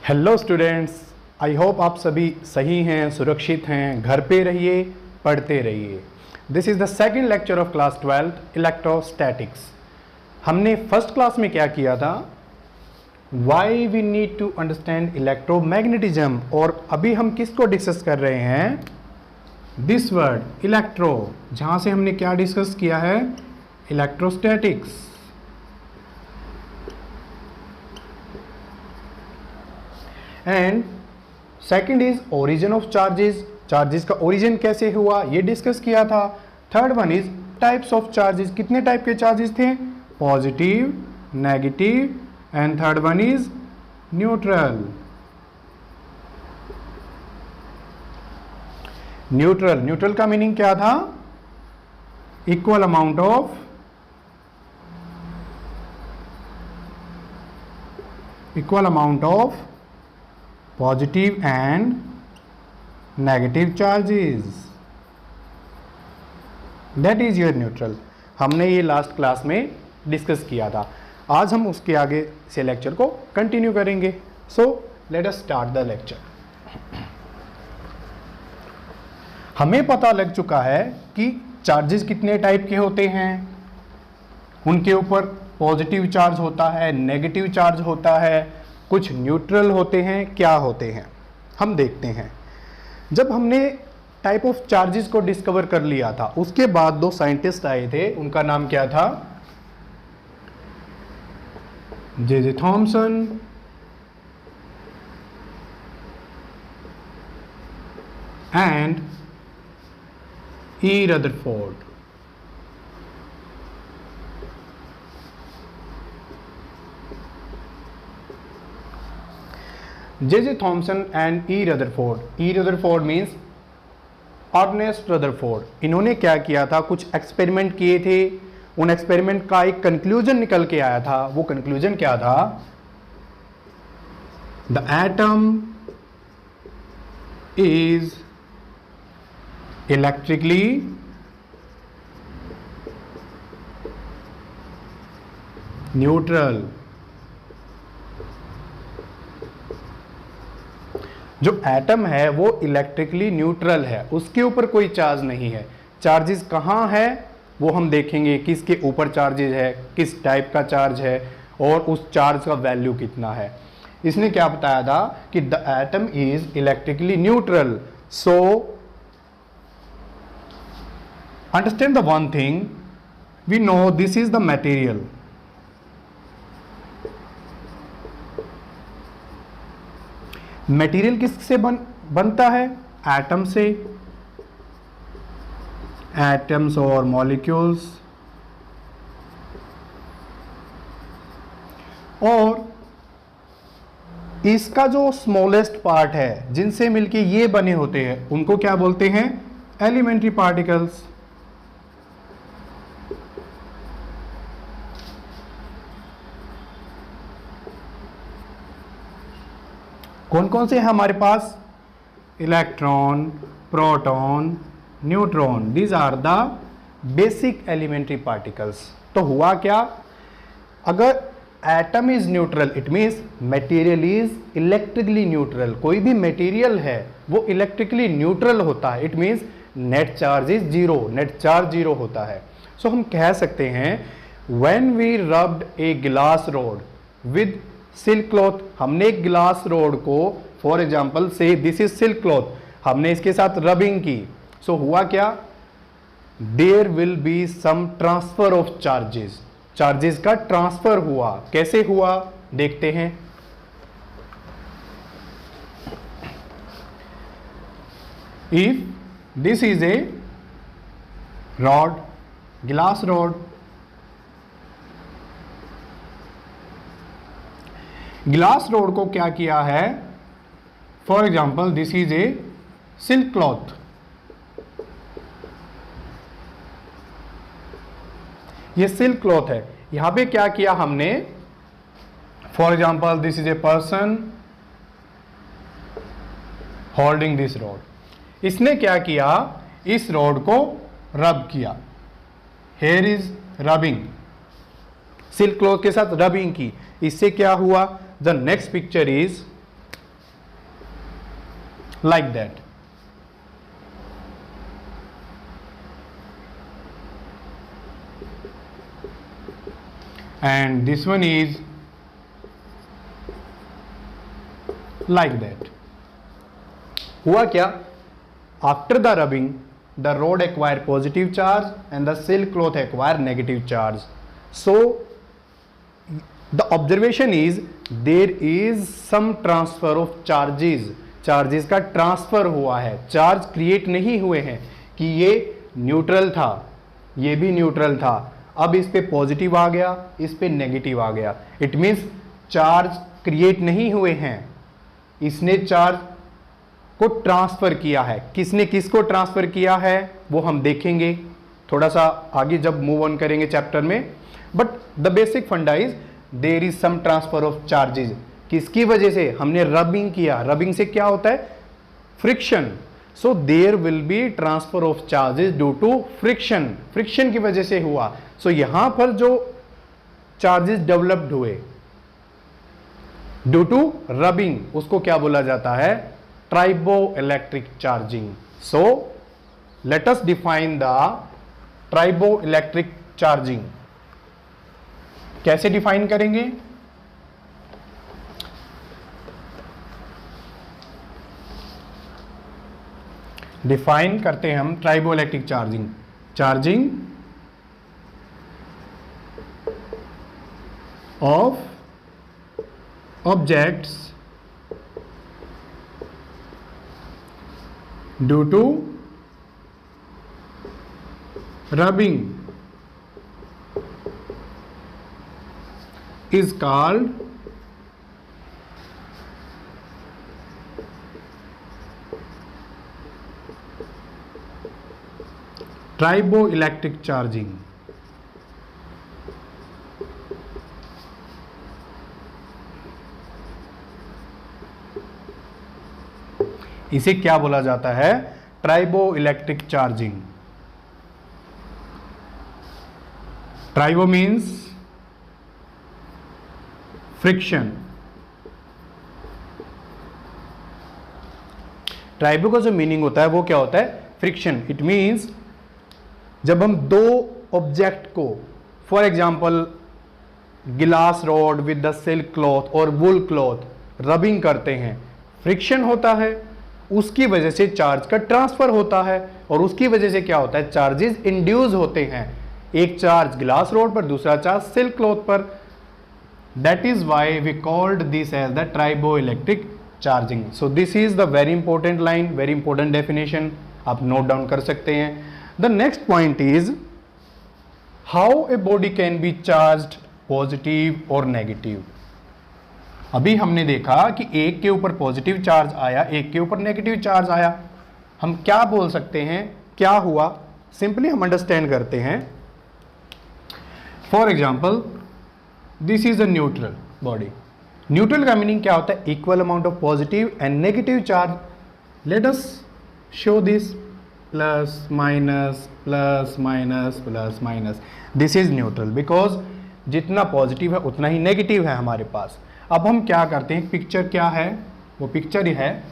Hello students, I hope आप सभी सही हैं, सुरक्षित हैं, घर पे रहिए, पढ़ते रहिए। This is the second lecture of class 12 electrostatics. हमने फर्स्ट क्लास में क्या किया था, why we need to understand electromagnetism, और अभी हम किसको डिस्कस कर रहे हैं, दिस वर्ड इलेक्ट्रो, जहाँ से हमने क्या डिस्कस किया है, electrostatics. And second is origin of charges, charges का ओरिजिन कैसे हुआ ये डिस्कस किया था। Third one is types of charges, कितने टाइप के चार्जेस थे, positive, negative, and third one is neutral. Neutral, neutral का मीनिंग क्या था, equal amount of positive and negative charges, that is your neutral. हमने ये लास्ट क्लास में discuss किया था। आज हम उसके आगे से लेक्चर को कंटिन्यू करेंगे। सो let us start the lecture. हमें पता लग चुका है कि चार्जेस कितने टाइप के होते हैं, उनके ऊपर पॉजिटिव चार्ज होता है, नेगेटिव चार्ज होता है, कुछ न्यूट्रल होते हैं, क्या होते हैं हम देखते हैं। जब हमने टाइप ऑफ चार्जेस को डिस्कवर कर लिया था, उसके बाद दो साइंटिस्ट आए थे, उनका नाम क्या था, J Thomson and E Rutherford. J Thomson and E Rutherford. E Rutherford means Ernest Rutherford. इन्होंने क्या किया था, कुछ एक्सपेरिमेंट किए थे, उन एक्सपेरिमेंट का एक कंक्लूजन निकल के आया था। वो कंक्लूजन क्या था, the atom is electrically neutral. जो एटम है वो इलेक्ट्रिकली न्यूट्रल है, उसके ऊपर कोई चार्ज नहीं है। चार्जेस कहाँ है वो हम देखेंगे, किसके ऊपर चार्जेस है, किस टाइप का चार्ज है, और उस चार्ज का वैल्यू कितना है। इसने क्या बताया था कि the atom is electrically neutral. So understand the one thing, we know this is the material. Material किससे बनता है, एटम से, एटम्स और मॉलिक्यूल्स। और इसका जो स्मॉलेस्ट पार्ट है, जिनसे मिलके ये बने होते हैं, उनको क्या बोलते हैं, एलिमेंट्री पार्टिकल्स। कौन कौन से हैं हमारे पास, electron, proton, neutron, these are the basic elementary particles. तो हुआ क्या, अगर atom is neutral it means material is electrically neutral. कोई भी मटेरियल है वो इलेक्ट्रिकली न्यूट्रल होता है, it means net charge is zero, net charge zero होता है। सो हम कह सकते हैं when we rubbed a glass rod with silk cloth, हमने एक ग्लास रोड को, फॉर एग्जाम्पल से दिस इज सिल्क क्लॉथ, हमने इसके साथ रबिंग की। सो हुआ क्या, there will be some transfer of charges, charges का ट्रांसफर हुआ। कैसे हुआ देखते हैं। If this is a rod, glass rod, glass road को क्या किया है, for example this is a silk cloth, ये सिल्क क्लॉथ है। यहां पे क्या किया हमने, for example this is a person holding this rod. इसने क्या किया, इस रॉड को रब किया, here is rubbing, silk cloth के साथ रबिंग की। इससे क्या हुआ, the next picture is like that. And this one is like that. हुआ क्या? After the rubbing, the rod acquire positive charge and the silk cloth acquire negative charge. So the observation is there is some transfer of charges. Charges का transfer हुआ है, charge create नहीं हुए हैं कि ये न्यूट्रल था, ये भी न्यूट्रल था, अब इस पे पॉजिटिव आ गया, इस पे नेगेटिव आ गया. इट मीन्स चार्ज क्रिएट नहीं हुए हैं, इसने चार्ज को ट्रांसफर किया है. किसने किसको ट्रांसफर किया है वो हम देखेंगे थोड़ा सा आगे जब मूव ऑन करेंगे चैप्टर में. But the basic funda is there is some transfer of charges. किसकी वजह से? हमने रबिंग किया. रबिंग से क्या होता है? Friction. So there will be transfer of charges due to friction. Friction की वजह से हुआ. सो यहां पर जो चार्जेस डेवलप्ड हुए ड्यू टू रबिंग, उसको क्या बोला जाता है? Triboelectric charging. So let us define the triboelectric charging. कैसे डिफाइन करेंगे? डिफाइन करते हैं हम triboelectric charging. Charging of objects due to rubbing is called triboelectric charging. इसे क्या बोला जाता है? Triboelectric charging. Tribo means friction. Tribo का जो मीनिंग होता है वो क्या होता है? फ्रिक्शन. इट मीन्स जब हम दो ऑब्जेक्ट को, फॉर एग्जाम्पल गिलास rod with the silk cloth और वुल क्लॉथ रबिंग करते हैं, फ्रिक्शन होता है, उसकी वजह से चार्ज का ट्रांसफर होता है और उसकी वजह से क्या होता है? चार्जेस इंड्यूस होते हैं. एक चार्ज गिलास रॉड पर, दूसरा चार्ज सिल्क क्लॉथ पर. That is why we called this as the triboelectric charging. So this is the very important line, very important definition. आप note down कर सकते हैं. The next point is how a body can be charged positive or negative. अभी हमने देखा कि एक के ऊपर पॉजिटिव चार्ज आया, एक के ऊपर नेगेटिव चार्ज आया. हम क्या बोल सकते हैं क्या हुआ? सिंपली हम अंडरस्टैंड करते हैं. For example this is a neutral body. Neutral का मीनिंग क्या होता है? Equal amount of positive and negative charge. Let us show this plus minus plus minus plus minus. This is neutral because जितना positive है उतना ही negative है हमारे पास. अब हम क्या करते हैं? पिक्चर क्या है? वो पिक्चर ही है,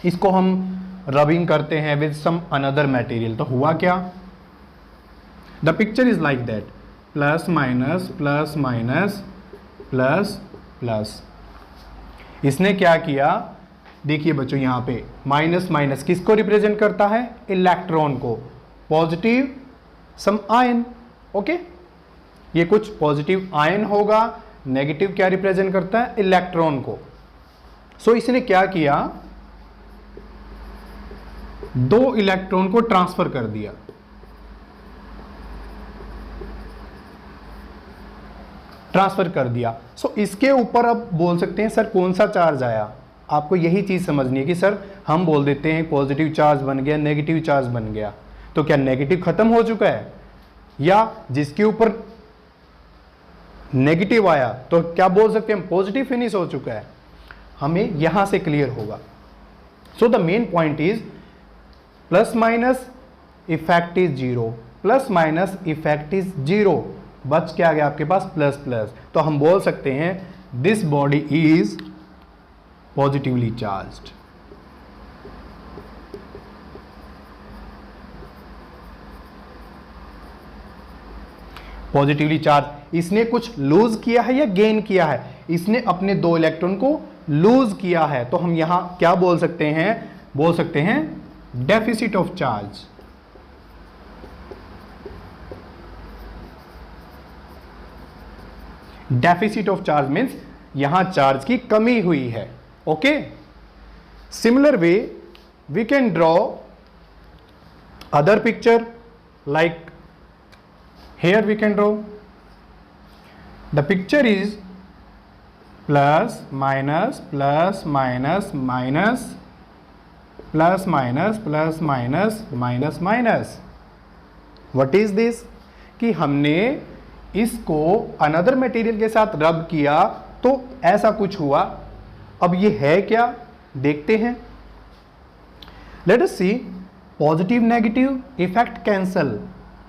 इसको हम रबिंग करते हैं विद सम अनदर मटेरियल. तो हुआ क्या? The picture is like that, plus minus plus minus plus plus. इसने क्या किया? देखिए बच्चों यहाँ पे माइनस माइनस किसको रिप्रेजेंट करता है? इलेक्ट्रॉन को. पॉजिटिव सम आयन. ओके, ये कुछ पॉजिटिव आयन होगा, नेगेटिव क्या रिप्रेजेंट करता है? इलेक्ट्रॉन को. सो इसने क्या किया? दो इलेक्ट्रॉन को ट्रांसफर कर दिया. ट्रांसफर कर दिया. सो इसके ऊपर अब बोल सकते हैं सर कौन सा चार्ज आया? आपको यही चीज समझनी है कि सर हम बोल देते हैं पॉजिटिव चार्ज बन गया, नेगेटिव चार्ज बन गया, तो क्या नेगेटिव खत्म हो चुका है? या जिसके ऊपर नेगेटिव आया तो क्या बोल सकते हैं? पॉजिटिव फिनिश हो चुका है. हमें यहां से क्लियर होगा. So the main point is plus minus effect is zero, plus minus effect is zero. बच क्या गया आपके पास? Plus plus. तो हम बोल सकते हैं this body is positively charged. Positively charge. इसने कुछ लूज किया है या गेन किया है? इसने अपने 2 इलेक्ट्रॉन को लूज किया है, तो हम यहां क्या बोल सकते हैं? बोल सकते हैं deficit of charge. Deficit of charge means यहां चार्ज की कमी हुई है। ओके, similar way we can draw other picture, like here we can draw the picture is plus minus plus minus minus plus minus plus minus minus minus। what is this? कि हमने इसको another material के साथ रब किया तो ऐसा कुछ हुआ। अब ये है क्या, देखते हैं। Let us see, positive negative effect cancel,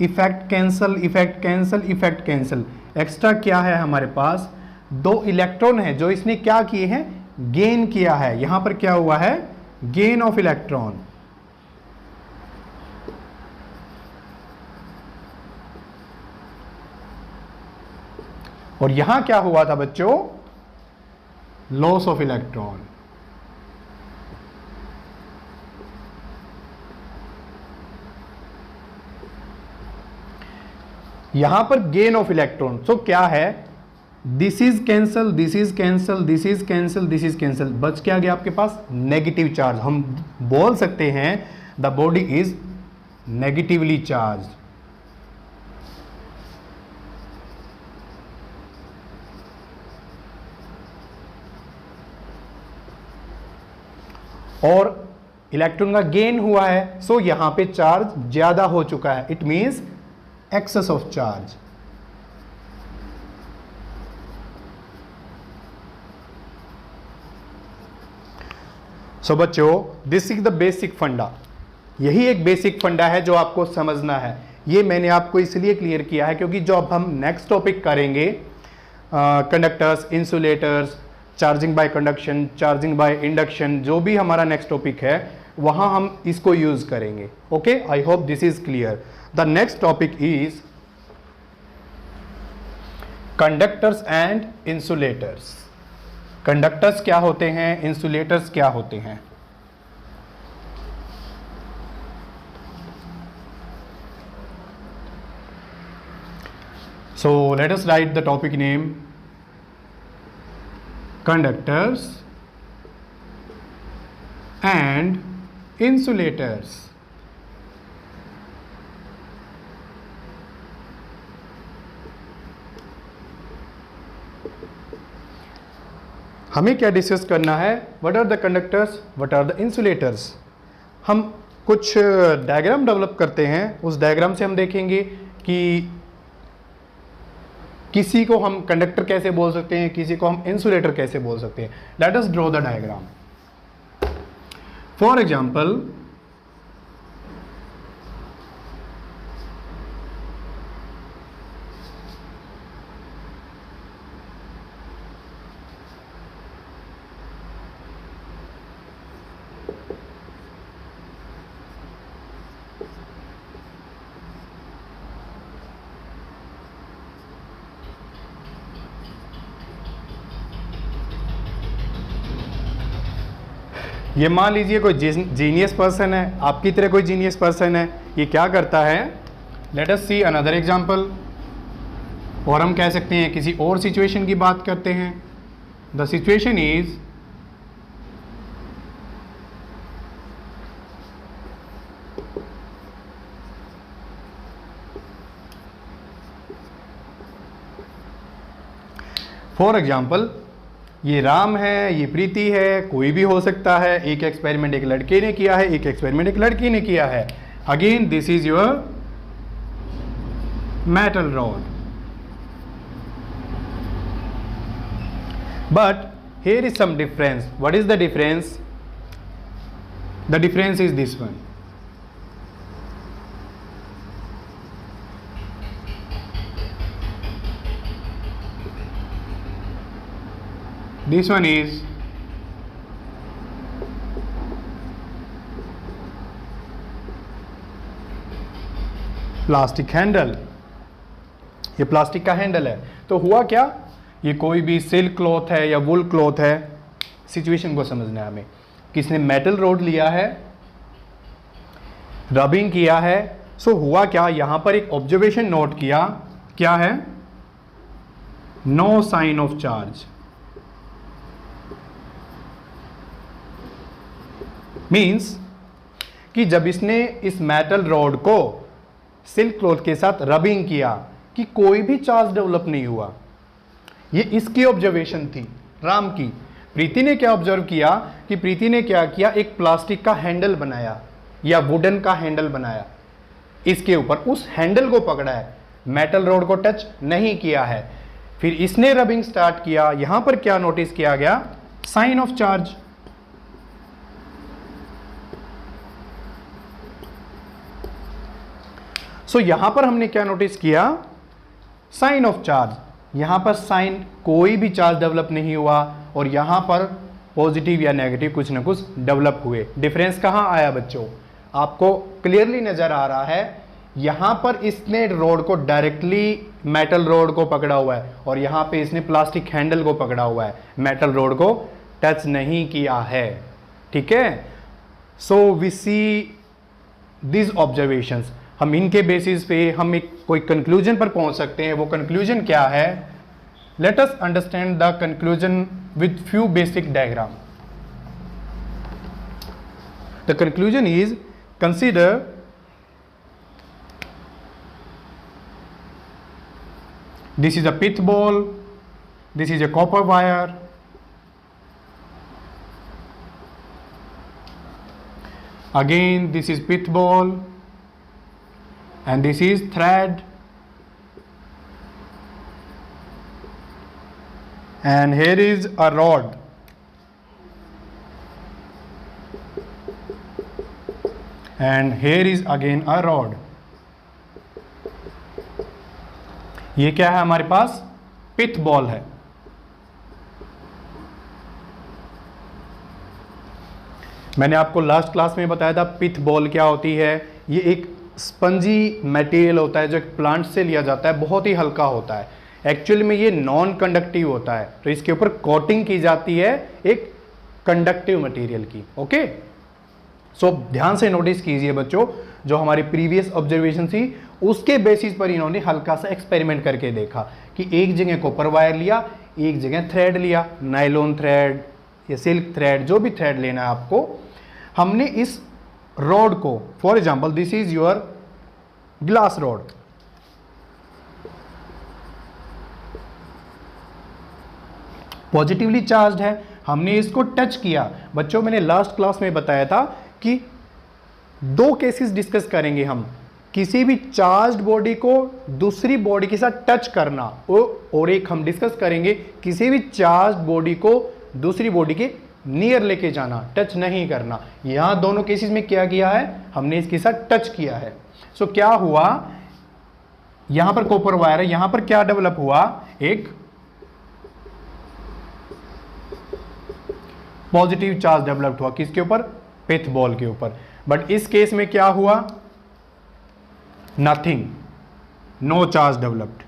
effect cancel, effect cancel, effect cancel. Extra क्या है हमारे पास? 2 इलेक्ट्रॉन है जो इसने क्या किए हैं? गेन किया है। यहां पर क्या हुआ है? Gain of electron. और यहां क्या हुआ था बच्चों? Loss of electron. यहां पर गेन ऑफ इलेक्ट्रॉन। सो क्या है? This is cancel, this is cancel, this is cancel, this is cancel. बच क्या गया आपके पास? Negative charge. हम बोल सकते हैं the body is negatively charge. और इलेक्ट्रॉन का गेन हुआ है, सो यहां पे चार्ज ज्यादा हो चुका है। It means excess of charge। सो बच्चों, दिस इज द बेसिक फंडा। यही एक बेसिक फंडा है जो आपको समझना है। ये मैंने आपको इसलिए क्लियर किया है क्योंकि जो अब हम नेक्स्ट टॉपिक करेंगे, conductors, insulators, charging by conduction, charging by induction, जो भी हमारा नेक्स्ट टॉपिक है वहां हम इसको यूज करेंगे। Okay, I hope this is clear. The next topic is conductors and insulators. Conductors क्या होते हैं, इंसुलेटर्स क्या होते हैं? So let us write the topic name, conductors and insulators। हमें क्या डिस्कस करना है? What are the conductors, what are the insulators. हम कुछ डायग्राम डेवलप करते हैं, उस डायग्राम से हम देखेंगे कि किसी को हम कंडक्टर कैसे बोल सकते हैं, किसी को हम इंसुलेटर कैसे बोल सकते हैं। Let us draw the diagram. For example, ये मान लीजिए कोई जीनियस पर्सन है, आपकी तरह कोई जीनियस पर्सन है। ये क्या करता है? Late us see another example. और हम कह सकते हैं किसी और सिचुएशन की बात करते हैं। The situation is for example, ये राम है, ये प्रीति है, कोई भी हो सकता है। एक एक्सपेरिमेंट एक लड़के ने किया है, एक एक्सपेरिमेंट एक लड़की ने किया है। Again this is your metal rod, but here is some difference. What is the difference? The difference is this one. This one is plastic handle. ये प्लास्टिक का हैंडल है। तो हुआ क्या, ये कोई भी सिल्क क्लॉथ है या वुल क्लॉथ है, सिचुएशन को समझना है हमें। किसने मेटल रोड लिया है, रबिंग किया है। सो हुआ क्या, यहां पर एक ऑब्जर्वेशन नोट किया, क्या है, no sign of charge. Means कि जब इसने इस मेटल रॉड को सिल्क क्लॉथ के साथ रबिंग किया कि कोई भी चार्ज डेवलप नहीं हुआ। ये इसकी ऑब्जर्वेशन थी, राम की। प्रीति ने क्या ऑब्जर्व किया कि प्रीति ने क्या किया, एक प्लास्टिक का हैंडल बनाया या वुडन का हैंडल बनाया, इसके ऊपर उस हैंडल को पकड़ा है, मेटल रोड को टच नहीं किया है। फिर इसने रबिंग स्टार्ट किया, यहां पर क्या नोटिस किया गया, साइन ऑफ चार्ज। सो यहां पर हमने क्या नोटिस किया, साइन ऑफ चार्ज। यहां पर साइन, कोई भी चार्ज डेवलप नहीं हुआ, और यहां पर पॉजिटिव या नेगेटिव कुछ ना कुछ डेवलप हुए। डिफरेंस कहां आया बच्चों, आपको क्लियरली नजर आ रहा है। यहां पर इसने रोड को डायरेक्टली मेटल रोड को पकड़ा हुआ है, और यहां पे इसने प्लास्टिक हैंडल को पकड़ा हुआ है, मेटल रोड को टच नहीं किया है। ठीक है, so we see this observations. हम इनके बेसिस पे हम एक कोई कंक्लूजन पर पहुंच सकते हैं। वो कंक्लूजन क्या है, let us understand the conclusion with few basic diagram. The conclusion is, consider this is a pith ball, this is a copper wire, again this is pith ball, and this is thread, and here is a rod, and here is again a rod. ये क्या है हमारे पास, pith ball है। मैंने आपको last class में बताया था पिथ बॉल क्या होती है। ये एक स्पंजी मटेरियल होता है जो एक प्लांट से लिया जाता है, बहुत ही हल्का होता है। एक्चुअली में ये नॉन कंडक्टिव होता है, तो इसके ऊपर कोटिंग की जाती है एक कंडक्टिव मटेरियल की। ओके, सो ध्यान से नोटिस कीजिए बच्चों, जो हमारी प्रीवियस ऑब्जर्वेशन थी उसके बेसिस पर इन्होंने हल्का सा एक्सपेरिमेंट करके देखा कि एक जगह कॉपर वायर लिया, एक जगह थ्रेड लिया, नायलॉन थ्रेड या सिल्क थ्रेड, जो भी थ्रेड लेना है आपको। हमने इस रॉड को, for example this is your glass rod, positively charged है, हमने इसको टच किया। बच्चों मैंने लास्ट क्लास में बताया था कि दो केसेस डिस्कस करेंगे हम, किसी भी चार्ज्ड बॉडी को दूसरी बॉडी के साथ टच करना, और एक हम डिस्कस करेंगे किसी भी चार्ज्ड बॉडी को दूसरी बॉडी के नियर लेके जाना, टच नहीं करना। यहां दोनों केसेस में क्या किया है, हमने इसके साथ टच किया है। सो क्या हुआ, यहां पर कॉपर वायर है, यहां पर क्या डेवलप हुआ, एक पॉजिटिव चार्ज डेवलप हुआ, किसके ऊपर, पिथ बॉल के ऊपर। बट इस केस में क्या हुआ, नथिंग, नो चार्ज डेवलप्ड।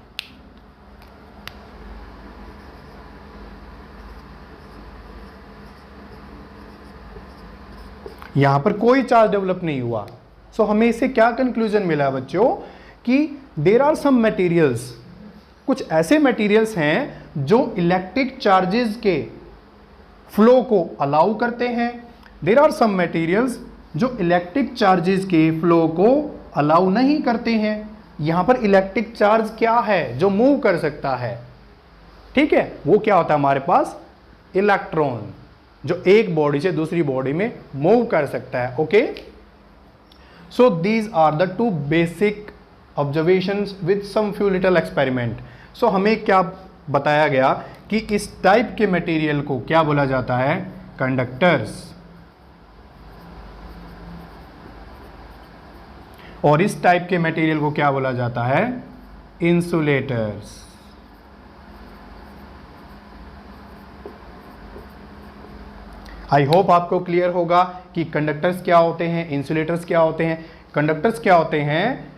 यहां पर कोई चार्ज डेवलप नहीं हुआ। सो हमें इससे क्या कंक्लूजन मिला बच्चों, कि देयर आर सम मटेरियल्स, कुछ ऐसे मटेरियल्स हैं जो इलेक्ट्रिक चार्जेस के फ्लो को अलाउ करते हैं। देयर आर सम मटेरियल्स जो इलेक्ट्रिक चार्जेस के फ्लो को अलाउ नहीं करते हैं। यहां पर इलेक्ट्रिक चार्ज क्या है जो मूव कर सकता है, ठीक है, वो क्या होता है हमारे पास, इलेक्ट्रॉन, जो एक बॉडी से दूसरी बॉडी में मूव कर सकता है। Okay, so these are the two basic observations with some few little experiment. So हमें क्या बताया गया कि इस टाइप के मटेरियल को क्या बोला जाता है, कंडक्टर्स, और इस टाइप के मटेरियल को क्या बोला जाता है, इंसुलेटर्स। आई होप आपको क्लियर होगा कि कंडक्टर्स क्या होते हैं, इंसुलेटर्स क्या होते हैं। कंडक्टर्स क्या होते हैं,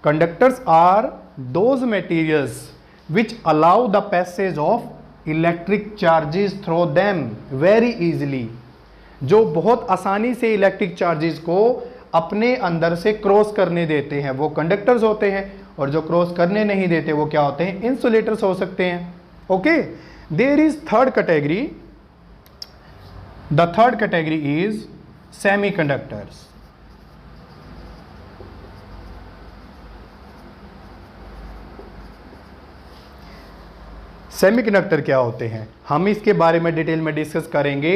conductors are those materials which allow the passage of electric charges through them very easily, जो बहुत आसानी से इलेक्ट्रिक चार्जेस को अपने अंदर से क्रॉस करने देते हैं, वो कंडक्टर्स होते हैं। और जो क्रॉस करने नहीं देते वो क्या होते हैं? इंसुलेटर्स हो सकते हैं। Okay, there is third category, the third category is semiconductors. Semiconductor क्या होते हैं, हम इसके बारे में डिटेल में डिस्कस करेंगे,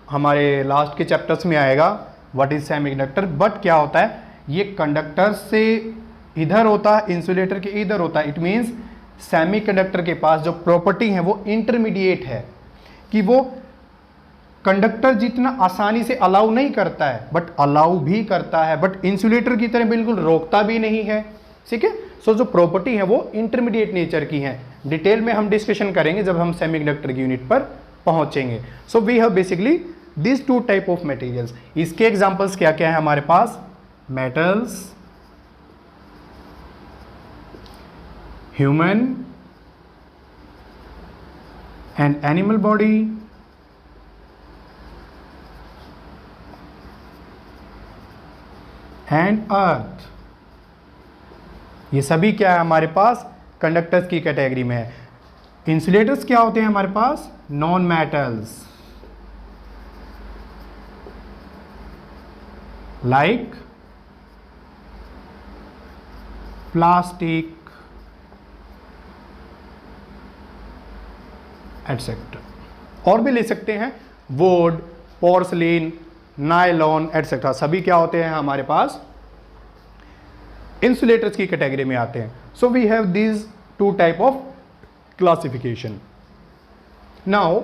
हमारे लास्ट के चैप्टर्स में आएगा व्हाट इज सेमीकंडक्टर। बट क्या होता है, ये कंडक्टर से इधर होता है, इंसुलेटर के इधर होता है। इट मींस सेमीकंडक्टर के पास जो प्रॉपर्टी है वो इंटरमीडिएट है, कि वो कंडक्टर जितना आसानी से अलाउ नहीं करता है बट अलाउ भी करता है, बट इंसुलेटर की तरह बिल्कुल रोकता भी नहीं है। ठीक है, सो जो प्रॉपर्टी है वो इंटरमीडिएट नेचर की है। डिटेल में हम डिस्कशन करेंगे जब हम सेमीकंडक्टर की यूनिट पर पहुंचेंगे। So we have basically this two type of materials. इसके एग्जांपल्स क्या क्या है हमारे पास? Metals, human and animal body, and earth. ये सभी क्या है हमारे पास? कंडक्टर्स की कैटेगरी में है। इंसुलेटर्स क्या होते हैं हमारे पास? Non metals like plastic etcetera. और भी ले सकते हैं, वुड, पोर्सलिन, नायलॉन एटसेट्रा, सभी क्या होते हैं हमारे पास? इंसुलेटर्स की कैटेगरी में आते हैं। So we have these two type of classification. Now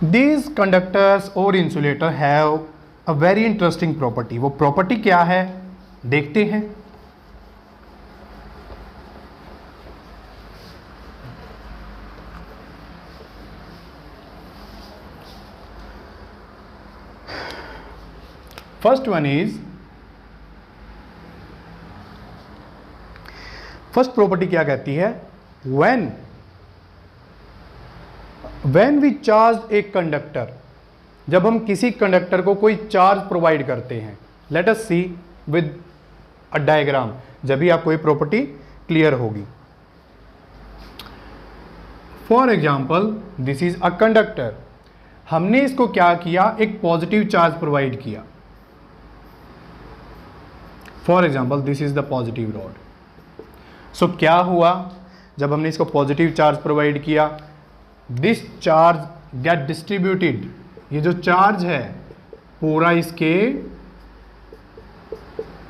these conductors और insulator have a very interesting property। वो प्रॉपर्टी क्या है देखते हैं। First one is, first property क्या कहती है? when we charge a conductor, जब हम किसी कंडक्टर को कोई चार्ज प्रोवाइड करते हैं, let us see with a diagram, जब भी आपको ये प्रॉपर्टी क्लियर होगी। For example this is a conductor, हमने इसको क्या किया? एक पॉजिटिव चार्ज प्रोवाइड किया। For example this is the positive rod. So क्या हुआ जब हमने इसको पॉजिटिव चार्ज प्रोवाइड किया? दिस चार्ज गेट डिस्ट्रीब्यूटेड, ये जो चार्ज है पूरा इसके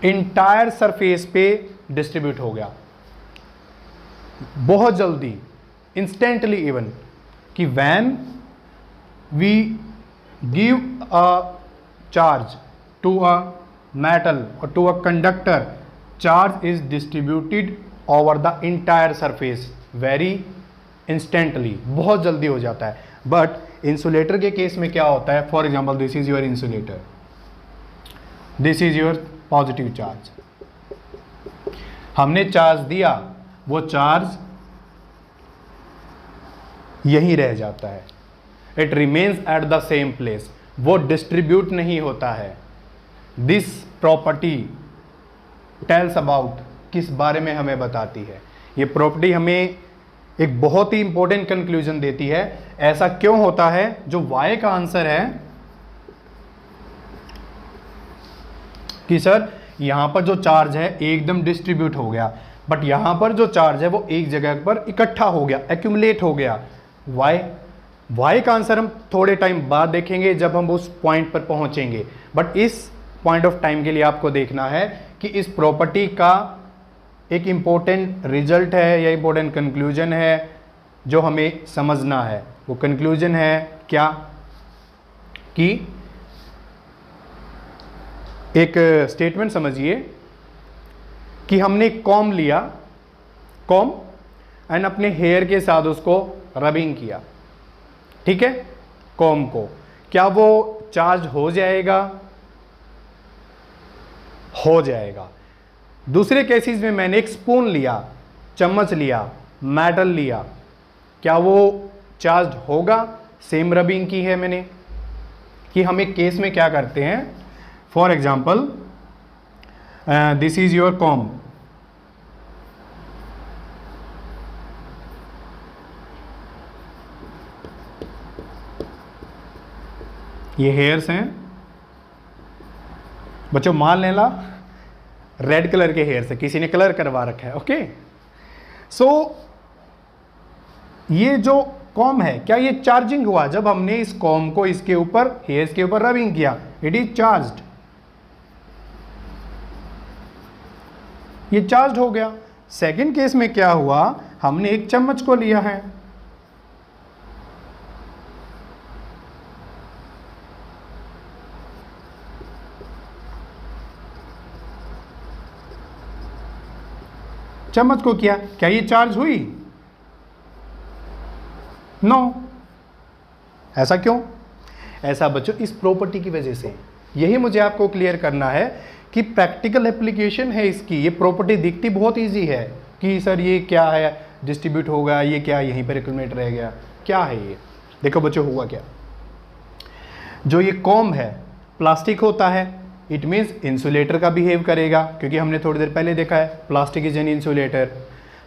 इंटायर सरफेस पे डिस्ट्रीब्यूट हो गया बहुत जल्दी, इंस्टेंटली इवन, कि when we give a charge to a metal और to a conductor, charge is distributed over the entire surface very instantly, बहुत जल्दी हो जाता है। बट इंसुलेटर के केस में क्या होता है? For example this is your insulator, this is your positive charge, हमने चार्ज दिया, वो चार्ज यहीं रह जाता है, it remains at the same place, वो डिस्ट्रीब्यूट नहीं होता है। दिस प्रॉपर्टी टेल्स अबाउट, किस बारे में हमें बताती है? ये प्रॉपर्टी हमें एक बहुत ही इंपॉर्टेंट कंक्लूजन देती है। ऐसा क्यों होता है? जो वाई का आंसर है कि सर यहां पर जो चार्ज है एकदम डिस्ट्रीब्यूट हो गया, बट यहां पर जो चार्ज है वो एक जगह पर इकट्ठा हो गया, एक्यूमुलेट हो गया। वाई का आंसर हम थोड़े टाइम बाद देखेंगे जब हम उस पॉइंट पर पहुंचेंगे। बट इस पॉइंट ऑफ टाइम के लिए आपको देखना है कि इस प्रॉपर्टी का एक इंपॉर्टेंट रिजल्ट है या इंपॉर्टेंट कंक्लूजन है जो हमें समझना है। वो कंक्लूजन है क्या? कि एक स्टेटमेंट समझिए कि हमने कॉम लिया, कॉम, एंड अपने हेयर के साथ उसको रबिंग किया, ठीक है, कॉम को, क्या वो चार्ज हो जाएगा? हो जाएगा। दूसरे केसेस में मैंने एक स्पून लिया, चम्मच लिया, मेटल लिया, क्या वो चार्ज होगा? सेम रबिंग की है मैंने। कि हम एक केस में क्या करते हैं, for example this is your com, ये हेयर्स हैं बच्चों, मान लेना रेड कलर के हेयर्स है, किसी ने कलर करवा रखा है। ओके, सो ये जो कॉम है, क्या ये चार्जिंग हुआ? जब हमने इस कॉम को इसके ऊपर, हेयर्स के ऊपर रबिंग किया, इट इज चार्ज्ड, ये चार्ज हो गया। सेकंड केस में क्या हुआ, हमने एक चम्मच को लिया है, चम्मच को किया, क्या ये चार्ज हुई? नो। ऐसा क्यों? ऐसा बच्चों इस प्रॉपर्टी की वजह से। यही मुझे आपको क्लियर करना है कि प्रैक्टिकल एप्लीकेशन है इसकी। ये प्रॉपर्टी दिखती बहुत इजी है कि सर ये क्या है, डिस्ट्रीब्यूट होगा, ये क्या यहीं पर एक्यूमुलेट रह गया, क्या है ये? देखो बच्चों हुआ क्या, जो ये कॉम है प्लास्टिक होता है, इट मीन्स इंसुलेटर का बिहेव करेगा, क्योंकि हमने थोड़ी देर पहले देखा है प्लास्टिक इज एन इंसुलेटर।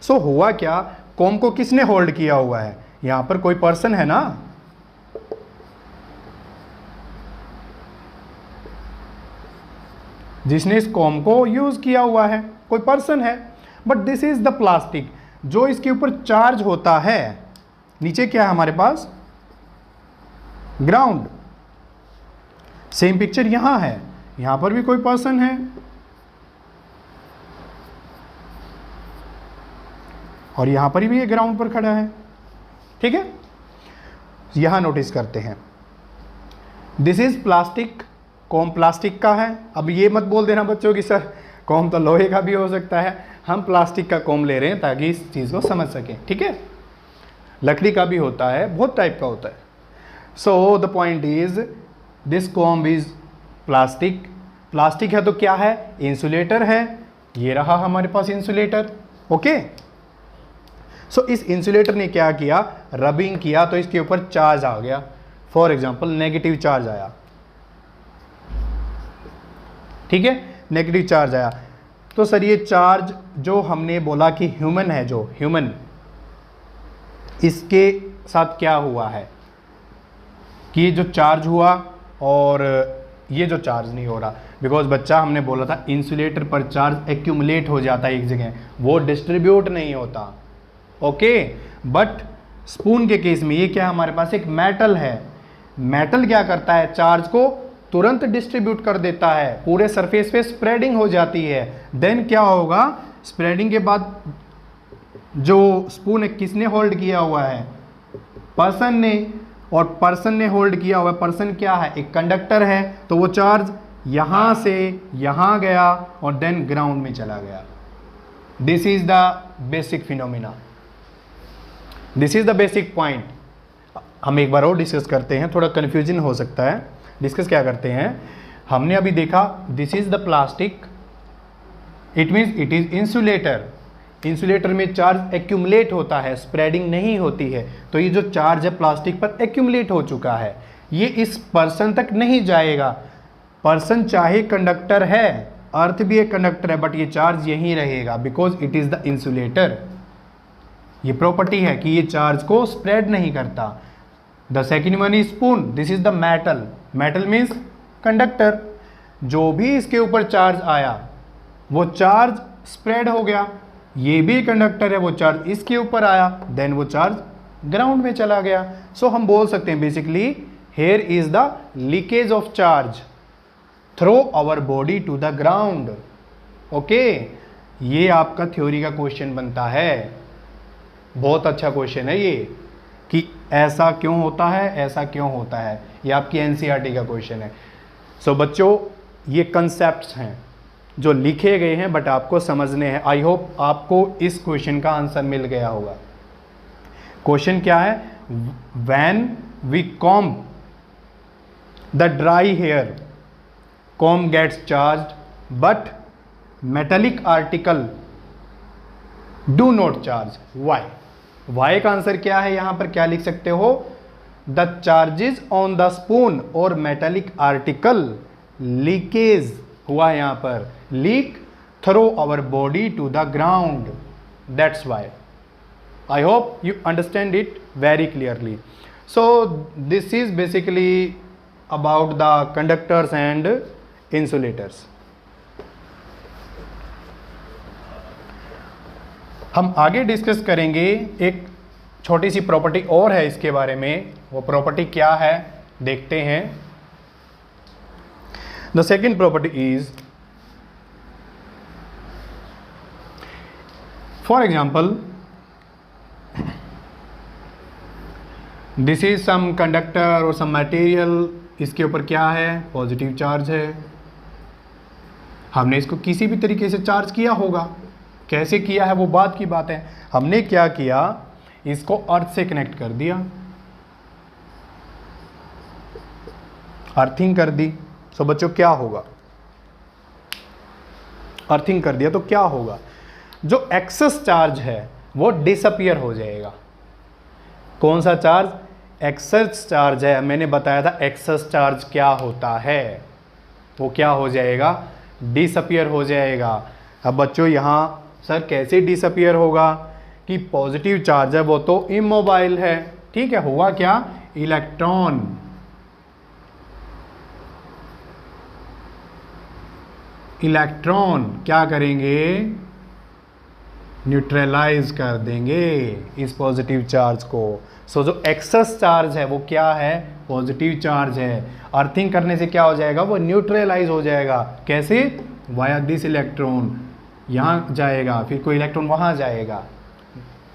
सो हुआ क्या, कॉम को किसने होल्ड किया हुआ है? यहां पर कोई पर्सन है ना, जिसने इस कॉम को यूज किया हुआ है, कोई पर्सन है। But this is the plastic, जो इसके ऊपर चार्ज होता है। नीचे क्या है हमारे पास? ग्राउंड। सेम पिक्चर यहां है, यहां पर भी कोई पर्सन है और यहां पर भी ये ग्राउंड पर खड़ा है। ठीक है, यहां नोटिस करते हैं, this is plastic, com plastic का है। अब ये मत बोल देना बच्चों कि सर कॉम तो लोहे का भी हो सकता है, हम प्लास्टिक का कॉम ले रहे हैं ताकि इस चीज को समझ सकें। ठीक है, लकड़ी का भी होता है, बहुत टाइप का होता है। So the point is this com is plastic. Plastic है तो क्या है? इंसुलेटर है। ये रहा हमारे पास इंसुलेटर। ओके, सो इस इंसुलेटर ने क्या किया, रबिंग किया तो इसके ऊपर चार्ज आ गया। फॉर एग्जांपल नेगेटिव चार्ज आया। ठीक है, नेगेटिव चार्ज आया तो सर ये चार्ज जो हमने बोला कि ह्यूमन है, जो ह्यूमन, इसके साथ क्या हुआ है कि ये जो चार्ज हुआ और ये जो चार्ज नहीं हो रहा, बिकॉज बच्चा हमने बोला था इंसुलेटर पर चार्ज एक्यूमुलेट हो जाता है एक जगह, वो डिस्ट्रीब्यूट नहीं होता। ओके, बट स्पून के केस में ये क्या, हमारे पास एक मेटल है। मेटल क्या करता है, चार्ज को तुरंत डिस्ट्रीब्यूट कर देता है, पूरे सरफेस पे स्प्रेडिंग हो जाती है। देन क्या होगा, स्प्रेडिंग के बाद जो स्पून है किसने होल्ड किया हुआ है? पर्सन ने। और पर्सन ने होल्ड किया हुआ है, पर्सन क्या है? एक कंडक्टर है। तो वो चार्ज यहां से यहां गया और देन ग्राउंड में चला गया। This is the basic phenomena, this is the basic point. हम एक बार और डिस्कस करते हैं, थोड़ा कंफ्यूजन हो सकता है। डिस्कस क्या करते हैं, हमने अभी देखा this is the plastic, it means it is insulator. Insulator में चार्ज एक्यूमुलेट होता है, स्प्रेडिंग नहीं होती है। तो ये जो चार्ज है प्लास्टिक पर एक्यूमुलेट हो चुका है, ये इस पर्सन तक नहीं जाएगा। पर्सन चाहे कंडक्टर है, अर्थ भी एक कंडक्टर है, बट ये चार्ज यहीं रहेगा because it is the insulator. ये प्रॉपर्टी है कि ये चार्ज को स्प्रेड नहीं करता। The second one is spoon, this is the metal. Metal means conductor. जो भी इसके ऊपर चार्ज आया वो चार्ज स्प्रेड हो गया। ये भी कंडक्टर है, वो चार्ज इसके ऊपर आया, देन वो चार्ज ग्राउंड में चला गया। सो हम बोल सकते हैं basically here is the leakage of charge through our body to the ground. Okay, ये आपका थ्योरी का क्वेश्चन बनता है। बहुत अच्छा क्वेश्चन है ये कि ऐसा क्यों होता है, ऐसा क्यों होता है। ये आपकी एनसीईआरटी का क्वेश्चन है। सो बच्चों, ये कंसेप्ट्स हैं जो लिखे गए हैं बट आपको समझने हैं। आई होप आपको इस क्वेश्चन का आंसर मिल गया होगा। क्वेश्चन क्या है, when we comb the dry hair, comb gets charged but metallic article do not charge, why? Why का आंसर क्या है? यहां पर क्या लिख सकते हो? The charges on the spoon और मेटेलिक आर्टिकल लीकेज हुआ, यहां पर leak through our body to the ground, that's why. I hope you understand it very clearly. So this is basically about the conductors and insulators. हम आगे discuss करेंगे, एक छोटी सी property और है इसके बारे में, वो प्रॉपर्टी क्या है देखते हैं. The second property is, for example, this is some conductor और सम मटेरियल, इसके ऊपर क्या है? पॉजिटिव चार्ज है. हमने इसको किसी भी तरीके से चार्ज किया होगा, कैसे किया है वो बात की बात है. हमने क्या किया, इसको अर्थ से कनेक्ट कर दिया, अर्थिंग कर दी. सो बच्चों क्या होगा? अर्थिंग कर दिया तो क्या होगा? जो एक्सेस चार्ज है वो डिसअपियर हो जाएगा. कौन सा चार्ज? एक्सेस चार्ज है. मैंने बताया था एक्सेस चार्ज क्या होता है, वो क्या हो जाएगा? डिसअपियर हो जाएगा. अब बच्चों यहाँ सर कैसे डिसअपियर होगा? कि पॉजिटिव चार्ज है वो तो इमोबाइल है, ठीक है. हुआ क्या? इलेक्ट्रॉन क्या करेंगे? न्यूट्रलाइज कर देंगे इस पॉजिटिव चार्ज को. सो जो एक्सेस चार्ज है वो क्या है? पॉजिटिव चार्ज है. अर्थिंग करने से क्या हो जाएगा? वो न्यूट्रलाइज हो जाएगा. कैसे? वाया दिस इलेक्ट्रॉन यहाँ जाएगा, फिर कोई इलेक्ट्रॉन वहाँ जाएगा,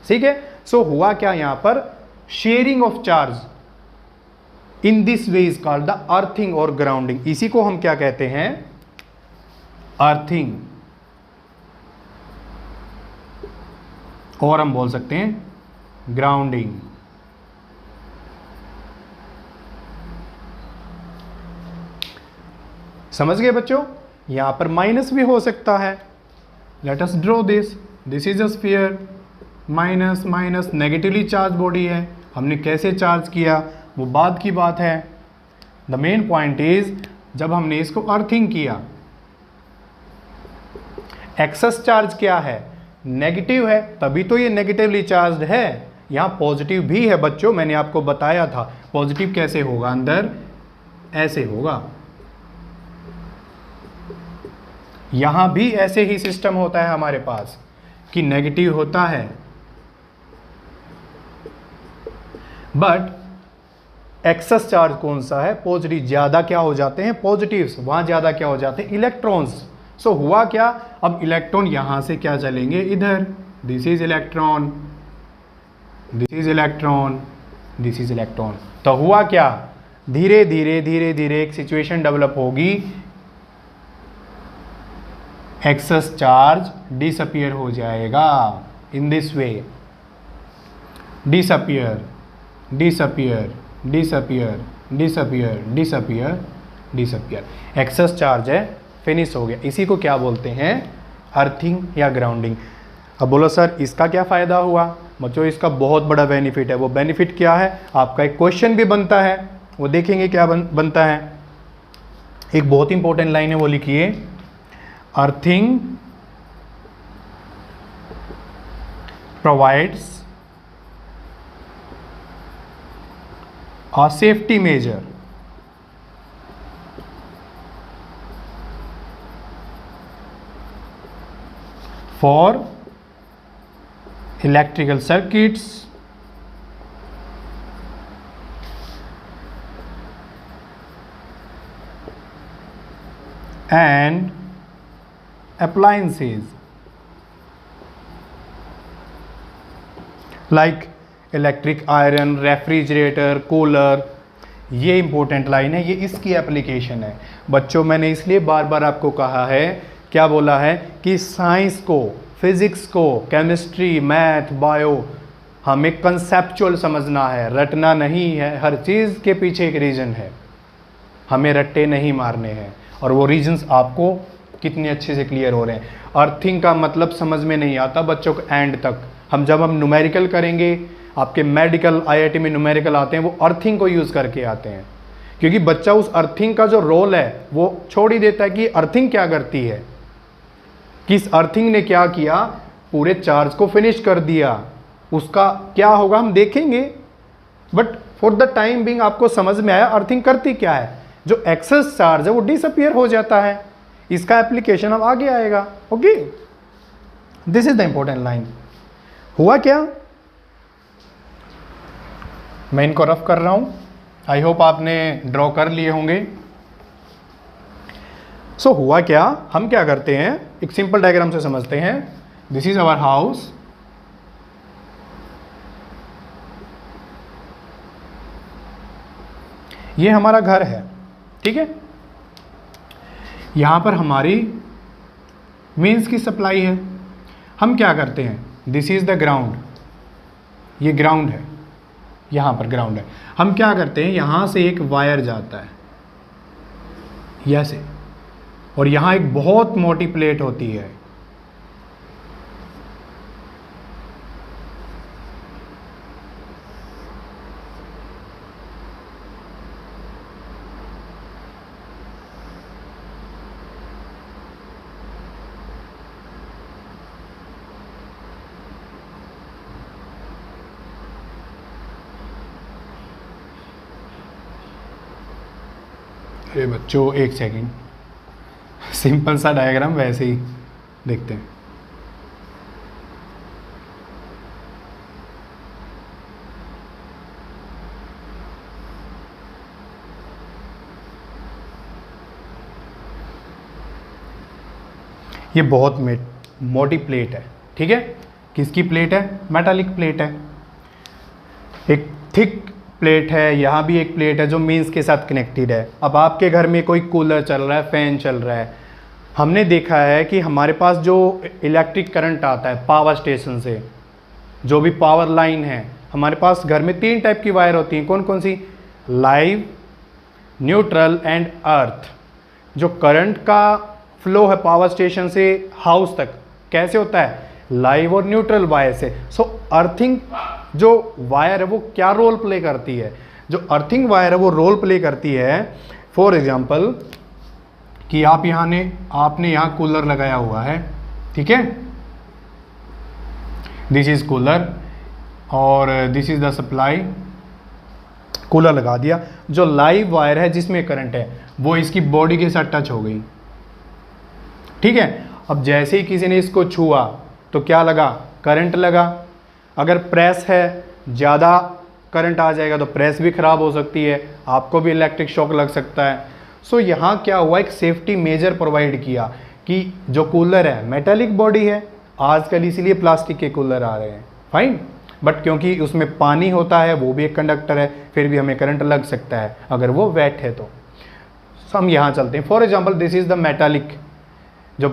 ठीक है. सो हुआ क्या यहाँ पर? Sharing of charge in this way is called the earthing और ग्राउंडिंग. इसी को हम क्या कहते हैं? अर्थिंग, और हम बोल सकते हैं ग्राउंडिंग. समझ गए बच्चों? यहां पर माइनस भी हो सकता है. Late us draw this is a sphere. Minus minus negatively charge body है. हमने कैसे चार्ज किया वो बात की बात है. द मेन पॉइंट इज, जब हमने इसको अर्थिंग किया, एक्सेस चार्ज क्या है? नेगेटिव है, तभी तो ये नेगेटिवली चार्ज्ड है. यहाँ पॉजिटिव भी है बच्चों, मैंने आपको बताया था. पॉजिटिव कैसे होगा? अंदर ऐसे होगा. यहाँ भी ऐसे ही सिस्टम होता है हमारे पास कि नेगेटिव होता है, बट एक्सेस चार्ज कौन सा है? पॉजिटिव. ज़्यादा क्या हो जाते हैं? पॉजिटिव्स. वहाँ ज़्यादा क्या हो जाते हैं? इलेक्ट्रॉन्स. सो हुआ क्या? अब इलेक्ट्रॉन यहां से क्या चलेंगे? इधर. This is electron, this is electron, this is electron. तो हुआ क्या? धीरे धीरे धीरे धीरे एक सिचुएशन डेवलप होगी, एक्सेस चार्ज डिसअपियर हो जाएगा. In this way, disappear disappear disappear disappear disappear disappear. Excess charge है, फिनिश हो गया. इसी को क्या बोलते हैं? अर्थिंग या ग्राउंडिंग. अब बोलो सर इसका क्या फ़ायदा हुआ? बच्चों इसका बहुत बड़ा बेनिफिट है. वो बेनिफिट क्या है? आपका एक क्वेश्चन भी बनता है, वो देखेंगे क्या बनता है. एक बहुत इंपॉर्टेंट लाइन है, वो लिखिए. Earthing provides a safety major for electrical circuits and appliances like electric iron, refrigerator, cooler. ये इंपॉर्टेंट लाइन है, ये इसकी एप्लीकेशन है. बच्चों मैंने इसलिए बार बार आपको कहा है, क्या बोला है कि साइंस को, फिजिक्स को, केमिस्ट्री, मैथ, बायो हमें कंसेप्चुअल समझना है, रटना नहीं है. हर चीज़ के पीछे एक रीज़न है, हमें रट्टे नहीं मारने हैं. और वो रीजंस आपको कितने अच्छे से क्लियर हो रहे हैं। अर्थिंग का मतलब समझ में नहीं आता बच्चों को एंड तक। जब हम न्यूमेरिकल करेंगे, आपके मेडिकल आईआईटी में न्यूमेरिकल आते हैं, वो अर्थिंग को यूज़ करके आते हैं, क्योंकि बच्चा उस अर्थिंग का जो रोल है वो छोड़ ही देता है कि अर्थिंग क्या करती है, किस अर्थिंग ने क्या किया, पूरे चार्ज को फिनिश कर दिया, उसका क्या होगा हम देखेंगे। But for the time being आपको समझ में आया अर्थिंग करती क्या है। जो एक्सेस चार्ज है वो डिसअपियर हो जाता है, इसका एप्लीकेशन अब आगे आएगा। Okay, this is the important line. हुआ क्या, मैं इनको रफ कर रहा हूं, आई होप आपने ड्रॉ कर लिए होंगे। सो हुआ क्या, हम क्या करते हैं, एक सिंपल डायग्राम से समझते हैं। दिस इज आवर हाउस, ये हमारा घर है, ठीक है। यहां पर हमारी मेंस की सप्लाई है। हम क्या करते हैं, दिस इज द ग्राउंड, ये ग्राउंड है, यहां पर ग्राउंड है। हम क्या करते हैं, यहां से एक वायर जाता है ऐसे, और यहां एक बहुत मोटी प्लेट होती है। अरे बच्चों एक सेकंड, सिंपल सा डायग्राम वैसे ही देखते हैं। ये बहुत मोटी प्लेट है, ठीक है। किसकी प्लेट है, मेटालिक प्लेट है। एक थिक प्लेट है, यहाँ भी एक प्लेट है जो मेंस के साथ कनेक्टेड है। अब आपके घर में कोई कूलर चल रहा है, फैन चल रहा है, हमने देखा है कि हमारे पास जो इलेक्ट्रिक करंट आता है पावर स्टेशन से, जो भी पावर लाइन है, हमारे पास घर में 3 टाइप की वायर होती हैं। कौन कौन सी, लाइव, न्यूट्रल एंड अर्थ। जो करंट का फ्लो है पावर स्टेशन से हाउस तक कैसे होता है, लाइव और न्यूट्रल वायर से। सो अर्थिंग जो वायर है वो क्या रोल प्ले करती है, जो अर्थिंग वायर है वो रोल प्ले करती है। फॉर एग्जांपल कि आपने यहाँ कूलर लगाया हुआ है, ठीक है, दिस इज कूलर और this is the supply. Cooler लगा दिया, जो लाइव वायर है जिसमें करंट है वो इसकी बॉडी के साथ टच हो गई, ठीक है। अब जैसे ही किसी ने इसको छुआ तो क्या लगा, करंट लगा। अगर प्रेस है, ज़्यादा करंट आ जाएगा तो प्रेस भी ख़राब हो सकती है, आपको भी इलेक्ट्रिक शॉक लग सकता है। सो यहाँ क्या हुआ, एक सेफ्टी मेजर प्रोवाइड किया कि जो कूलर है मेटालिक बॉडी है, आजकल इसीलिए प्लास्टिक के कूलर आ रहे हैं, फाइन, बट क्योंकि उसमें पानी होता है, वो भी एक कंडक्टर है, फिर भी हमें करंट लग सकता है अगर वो वेट है तो। हम यहाँ चलते हैं। For example this is the metallic, जो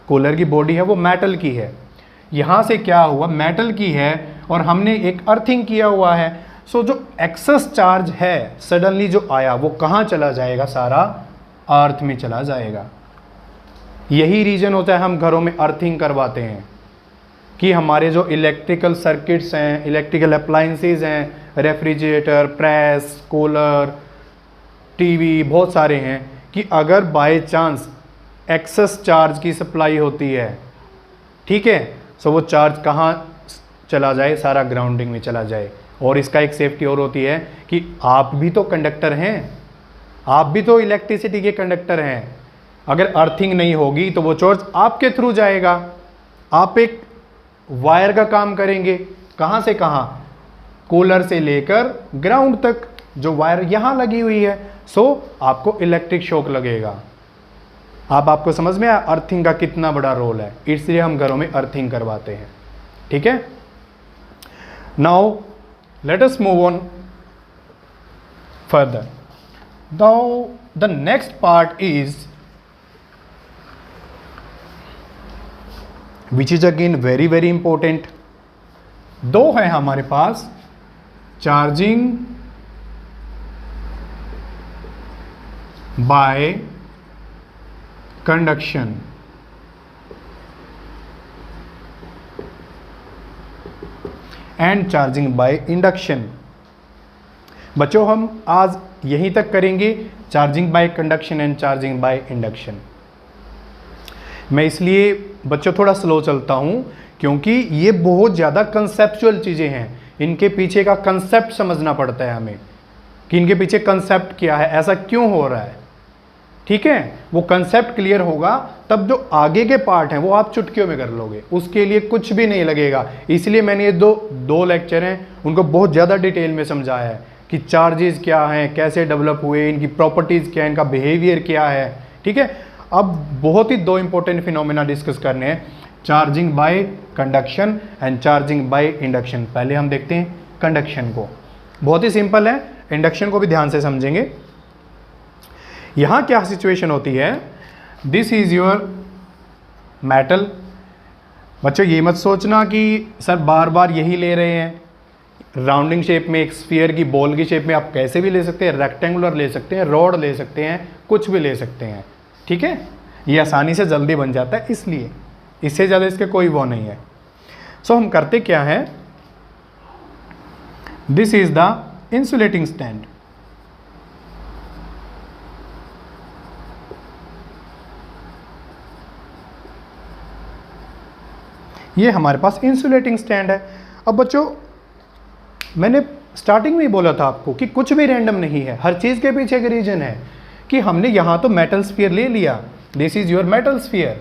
कूलर की बॉडी है वो मेटल की है। यहाँ से क्या हुआ, मेटल की है और हमने एक अर्थिंग किया हुआ है। सो जो एक्सेस चार्ज है सडनली जो आया वो कहाँ चला जाएगा, सारा अर्थ में चला जाएगा। यही रीजन होता है हम घरों में अर्थिंग करवाते हैं कि हमारे जो इलेक्ट्रिकल सर्किट्स हैं, इलेक्ट्रिकल अप्लायंसेस हैं, रेफ्रिजरेटर, प्रेस, कूलर, टीवी, बहुत सारे हैं, कि अगर बाय चांस एक्सेस चार्ज की सप्लाई होती है, ठीक है, सो वो चार्ज कहाँ चला जाए, सारा ग्राउंडिंग में चला जाए। और इसका एक सेफ्टी और होती है कि आप भी तो कंडक्टर हैं, आप भी तो इलेक्ट्रिसिटी के कंडक्टर हैं। अगर अर्थिंग नहीं होगी तो वो चार्ज आपके थ्रू जाएगा, आप एक वायर का काम करेंगे, कहाँ से कहाँ, कूलर से लेकर ग्राउंड तक, जो वायर यहाँ लगी हुई है। सो आपको इलेक्ट्रिक शॉक लगेगा। अब आपको समझ में आया अर्थिंग का कितना बड़ा रोल है, इसलिए हम घरों में अर्थिंग करवाते हैं, ठीक है। Now let us move on further. Now the next part is which is again very very important. दो है हमारे पास, charging by conduction. And charging by induction. बच्चों हम आज यहीं तक करेंगे, charging by conduction and charging by induction. मैं इसलिए बच्चों थोड़ा स्लो चलता हूँ क्योंकि ये बहुत ज़्यादा कंसेप्चुअल चीज़ें हैं, इनके पीछे का कंसेप्ट समझना पड़ता है हमें कि इनके पीछे कंसेप्ट क्या है, ऐसा क्यों हो रहा है। ठीक है, वो कंसेप्ट क्लियर होगा तब जो आगे के पार्ट हैं वो आप चुटकियों में कर लोगे, उसके लिए कुछ भी नहीं लगेगा। इसलिए मैंने ये दो लेक्चर हैं उनको बहुत ज़्यादा डिटेल में समझाया है कि चार्जेस क्या हैं, कैसे डेवलप हुए, इनकी प्रॉपर्टीज़ क्या है, इनका बिहेवियर क्या है। ठीक है, अब बहुत ही दो इंपॉर्टेंट फिनोमेना डिस्कस करने हैं, charging by conduction and charging by induction. पहले हम देखते हैं कंडक्शन को, बहुत ही सिंपल है, इंडक्शन को भी ध्यान से समझेंगे। यहाँ क्या सिचुएशन होती है, दिस इज योर मेटल। बच्चों ये मत सोचना कि सर बार बार यही ले रहे हैं, राउंडिंग शेप में, एक स्फीयर की बॉल की शेप में आप कैसे भी ले सकते हैं, रेक्टेंगुलर ले सकते हैं, रॉड ले सकते हैं, कुछ भी ले सकते हैं। ठीक है, ये आसानी से जल्दी बन जाता है, इसलिए इससे ज़्यादा इसके कोई वो नहीं है। सो हम करते क्या है, this is the insulating stand. ये हमारे पास इंसुलेटिंग स्टैंड है। अब बच्चों मैंने स्टार्टिंग में ही बोला था आपको कि कुछ भी रैंडम नहीं है, हर चीज़ के पीछे एक रीजन है कि हमने यहाँ तो मेटल स्फीयर ले लिया, this is your metal sphere.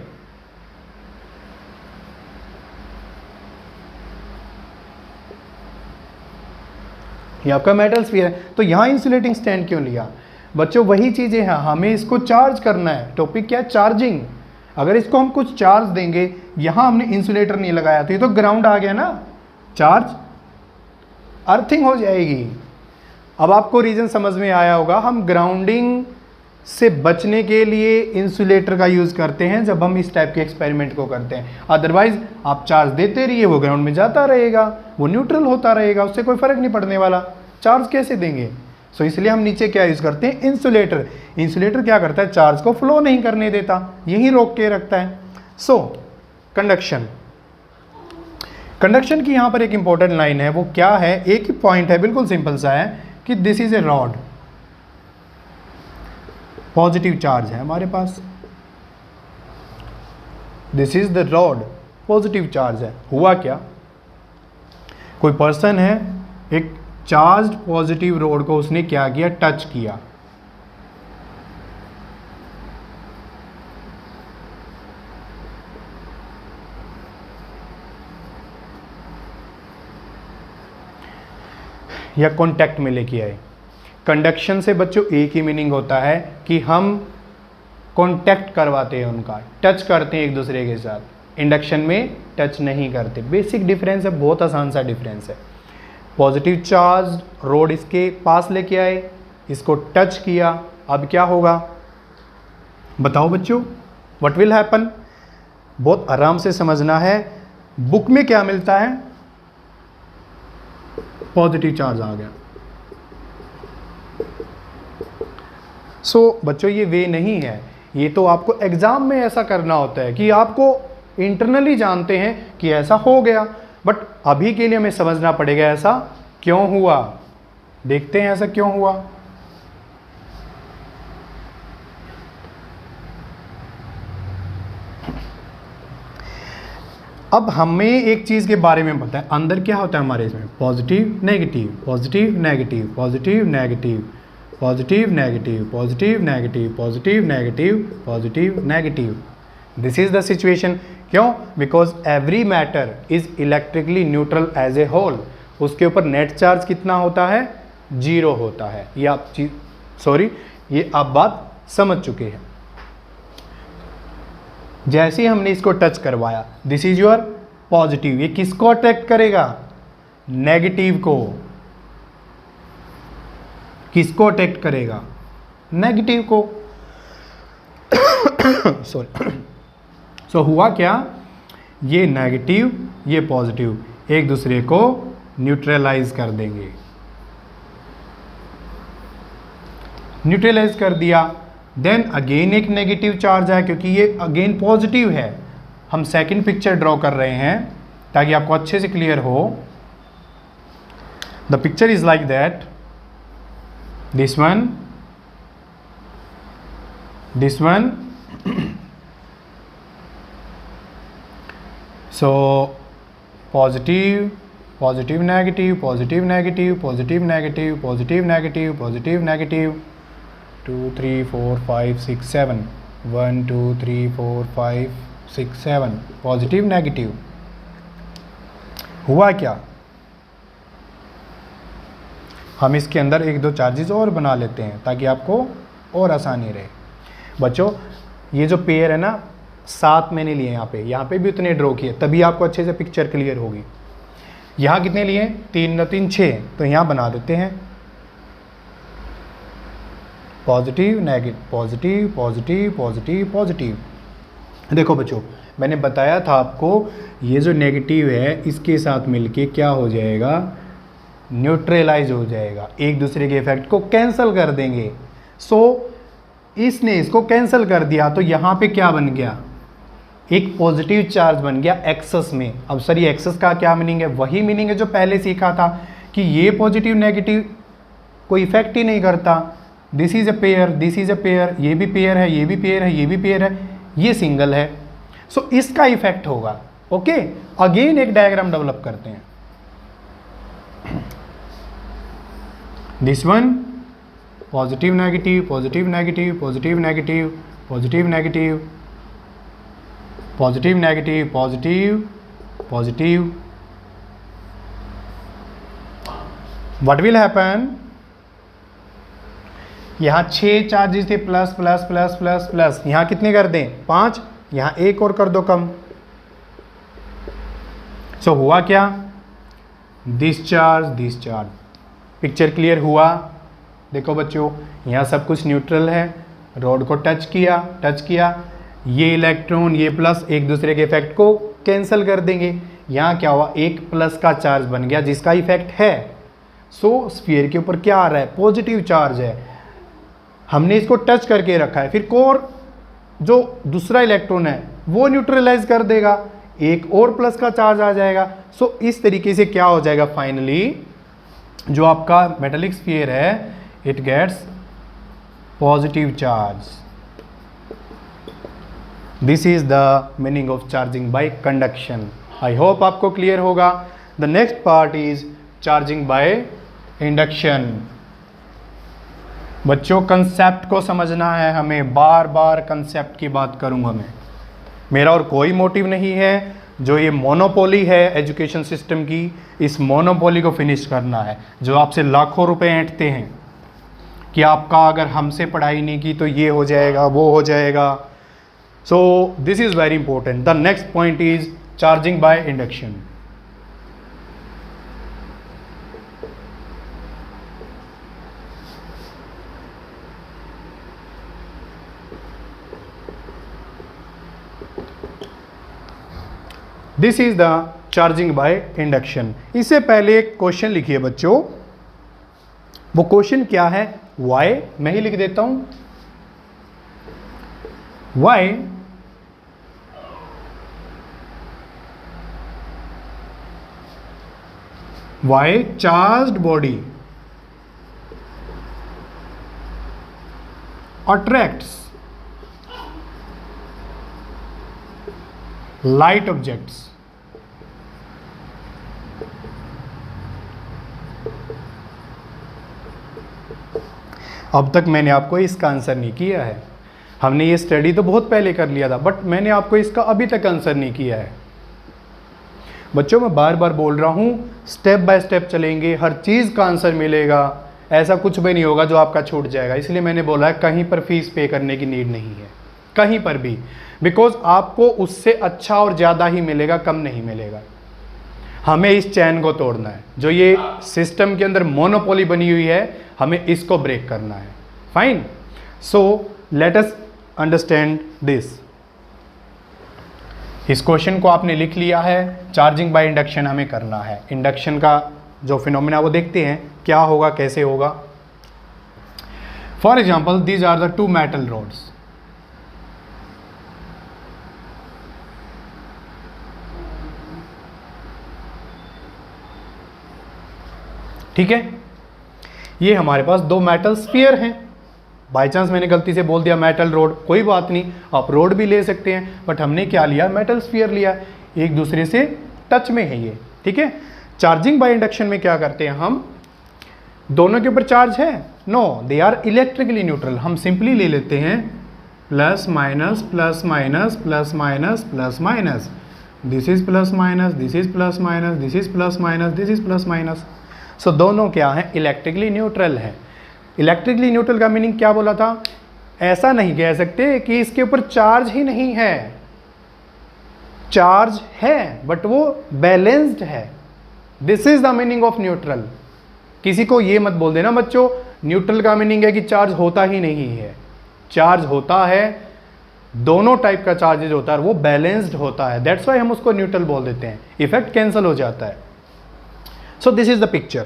ये आपका मेटल स्फीयर है, तो यहाँ इंसुलेटिंग स्टैंड क्यों लिया? बच्चों वही चीज़ें हैं, हमें इसको चार्ज करना है। टॉपिक क्या है? चार्जिंग। अगर इसको हम कुछ चार्ज देंगे, यहाँ हमने इंसुलेटर नहीं लगाया तो ये तो ग्राउंड आ गया ना, चार्ज अर्थिंग हो जाएगी। अब आपको रीज़न समझ में आया होगा, हम ग्राउंडिंग से बचने के लिए इंसुलेटर का यूज़ करते हैं जब हम इस टाइप के एक्सपेरिमेंट को करते हैं। अदरवाइज आप चार्ज देते रहिए, वो ग्राउंड में जाता रहेगा, वो न्यूट्रल होता रहेगा, उससे कोई फ़र्क नहीं पड़ने वाला, चार्ज कैसे देंगे। सो इसलिए हम नीचे क्या यूज़ करते हैं? इंसुलेटर। इंसुलेटर क्या करता है? चार्ज को फ्लो नहीं करने देता, यहीं रोक के रखता है। सो कंडक्शन, कंडक्शन की यहाँ पर एक इंपॉर्टेंट लाइन है, वो क्या है? एक ही पॉइंट है, बिल्कुल सिंपल सा है कि this is a rod, positive charge है हमारे पास, this is the rod, positive charge है। हुआ क्या, कोई पर्सन है, एक चार्ज्ड पॉजिटिव रॉड को उसने क्या किया? टच किया। या कांटेक्ट में लेके आए। कंडक्शन से बच्चों एक ही मीनिंग होता है कि हम कांटेक्ट करवाते हैं, उनका टच करते हैं एक दूसरे के साथ। इंडक्शन में टच नहीं करते, बेसिक डिफरेंस है, बहुत आसान सा डिफरेंस है। पॉजिटिव चार्ज रोड इसके पास लेके आए, इसको टच किया, अब क्या होगा बताओ बच्चों, व्हाट विल हैपन? बहुत आराम से समझना है। बुक में क्या मिलता है? पॉजिटिव चार्ज आ गया। सो बच्चों ये वे नहीं है, ये तो आपको एग्जाम में ऐसा करना होता है कि आपको इंटरनली जानते हैं कि ऐसा हो गया, बट अभी के लिए हमें समझना पड़ेगा ऐसा क्यों हुआ। देखते हैं ऐसा क्यों हुआ। अब हमें एक चीज़ के बारे में पता है, अंदर क्या होता है हमारे इसमें? Positive negative, positive negative, positive negative, positive negative, positive negative, positive negative, positive negative. This is the situation. क्यों? Because every matter is electrically neutral as a whole. उसके ऊपर नेट चार्ज कितना होता है? 0 होता है। ये आप ये आप बात समझ चुके हैं। जैसे ही हमने इसको टच करवाया, दिस इज योर पॉजिटिव, ये किसको अट्रैक्ट करेगा? नेगेटिव को। किसको अट्रैक्ट करेगा? नेगेटिव को। सो हुआ क्या? ये नेगेटिव ये पॉजिटिव एक दूसरे को न्यूट्रलाइज कर देंगे। न्यूट्रलाइज कर दिया, देन अगेन एक नेगेटिव चार्ज है, क्योंकि ये अगेन पॉजिटिव है। हम सेकंड पिक्चर ड्रॉ कर रहे हैं ताकि आपको अच्छे से क्लियर हो। The picture is like that. This one, this one. So positive, positive, negative, positive, negative, positive, negative, positive, negative, positive, negative. 2, 3, 4, 5, 6, 7. 1, 2, 3, 4, 5, 6, 7. Positive negative हुआ क्या? हम इसके अंदर एक दो चार्जेस और बना लेते हैं ताकि आपको और आसानी रहे। बच्चों ये जो पेयर है ना 7 मैंने लिए यहाँ पे भी उतने ड्रॉ किए, तभी आपको अच्छे से पिक्चर क्लियर होगी। यहाँ कितने लिए? 3 3 6, तो यहाँ बना देते हैं positive negative, positive positive positive positive. देखो बच्चों मैंने बताया था आपको ये जो नेगेटिव है इसके साथ मिलके क्या हो जाएगा? न्यूट्रलाइज हो जाएगा, एक दूसरे के इफेक्ट को कैंसिल कर देंगे। सो इसने इसको कैंसिल कर दिया तो यहाँ पे क्या बन गया? एक पॉजिटिव चार्ज बन गया एक्सेस में। अब सर ये एक्सेस का क्या मीनिंग है? वही मीनिंग है जो पहले सीखा था कि ये पॉजिटिव नेगेटिव कोई इफेक्ट ही नहीं करता। This is a pair, this is a pair, ये भी पेयर है, ये भी पेयर है, ये भी पेयर है, ये सिंगल है। सो इसका इफेक्ट होगा। ओके, अगेन एक डायग्राम डेवलप करते हैं। This one positive negative, positive negative, positive negative, positive negative, positive negative, positive positive. What will happen? यहाँ 6 चार्जेस थे, plus plus plus plus plus, यहाँ कितने कर दें? 5, यहाँ एक और कर दो कम। सो हुआ क्या? Discharge discharge. पिक्चर क्लियर हुआ? देखो बच्चों यहाँ सब कुछ न्यूट्रल है, रॉड को टच किया, ये इलेक्ट्रॉन ये प्लस एक दूसरे के इफेक्ट को कैंसिल कर देंगे। यहाँ क्या हुआ? एक प्लस का चार्ज बन गया जिसका इफेक्ट है। सो स्फीयर के ऊपर क्या आ रहा है? पॉजिटिव चार्ज है। हमने इसको टच करके रखा है, फिर कोर जो दूसरा इलेक्ट्रॉन है वो न्यूट्रलाइज कर देगा, एक और प्लस का चार्ज आ जाएगा। सो इस तरीके से क्या हो जाएगा? फाइनली जो आपका मेटालिक स्फीयर है it gets positive charge. This is the meaning of charging by conduction. I hope आपको क्लियर होगा। The next part is charging by induction. बच्चों कंसेप्ट को समझना है हमें, बार बार कंसेप्ट की बात करूंगा मैं। मेरा और कोई मोटिव नहीं है, जो ये मोनोपोली है एजुकेशन सिस्टम की, इस मोनोपोली को फिनिश करना है। जो आपसे लाखों रुपए ऐंठते हैं कि आपका अगर हमसे पढ़ाई नहीं की तो ये हो जाएगा वो हो जाएगा। So this is very important. The next point is charging by induction. This is the charging by induction. इससे पहले एक क्वेश्चन लिखिए बच्चों। वो क्वेश्चन क्या है? वाई, मैं ही लिख देता हूं। Why charged body attracts light objects अब तक मैंने आपको इसका आंसर नहीं किया है। हमने ये स्टडी तो बहुत पहले कर लिया था, बट मैंने आपको इसका अभी तक आंसर नहीं किया है। बच्चों मैं बार बार बोल रहा हूँ, स्टेप बाय स्टेप चलेंगे, हर चीज़ का आंसर मिलेगा, ऐसा कुछ भी नहीं होगा जो आपका छूट जाएगा। इसलिए मैंने बोला है कहीं पर फीस पे करने की नीड नहीं है, कहीं पर भी, बिकॉज आपको उससे अच्छा और ज़्यादा ही मिलेगा, कम नहीं मिलेगा। हमें इस चैन को तोड़ना है, जो ये सिस्टम के अंदर मोनोपोली बनी हुई है, हमें इसको ब्रेक करना है। Fine, so let us understand this. इस क्वेश्चन को आपने लिख लिया है, चार्जिंग बाय इंडक्शन हमें करना है। इंडक्शन का जो फिनोमेना वो देखते हैं क्या होगा, कैसे होगा। For example these are the 2 metal rods. ठीक है, ये हमारे पास दो मेटल स्फीयर हैं। बाई चांस मैंने गलती से बोल दिया मेटल रोड, कोई बात नहीं, आप रोड भी ले सकते हैं, बट हमने क्या लिया, मेटल स्फीयर लिया, एक दूसरे से टच में है ये। ठीक है, चार्जिंग बाय इंडक्शन में क्या करते हैं हम, दोनों के ऊपर चार्ज है, no, they are electrically neutral. हम सिंपली ले लेते हैं plus minus plus minus plus minus plus minus, this is plus minus, this is plus minus, this is plus minus, this is plus minus. So दोनों क्या है, electrically neutral है। Electrically neutral का meaning क्या बोला था, ऐसा नहीं कह सकते कि इसके ऊपर चार्ज ही नहीं है, चार्ज है बट वो बैलेंस्ड है। This is the meaning of neutral. किसी को ये मत बोल देना बच्चों न्यूट्रल का मीनिंग है कि चार्ज होता ही नहीं है, चार्ज होता है, दोनों टाइप का चार्जेज होता है, वो बैलेंस्ड होता है, दैट्स वाई हम उसको न्यूट्रल बोल देते हैं, इफेक्ट कैंसिल हो जाता है। So this is the picture.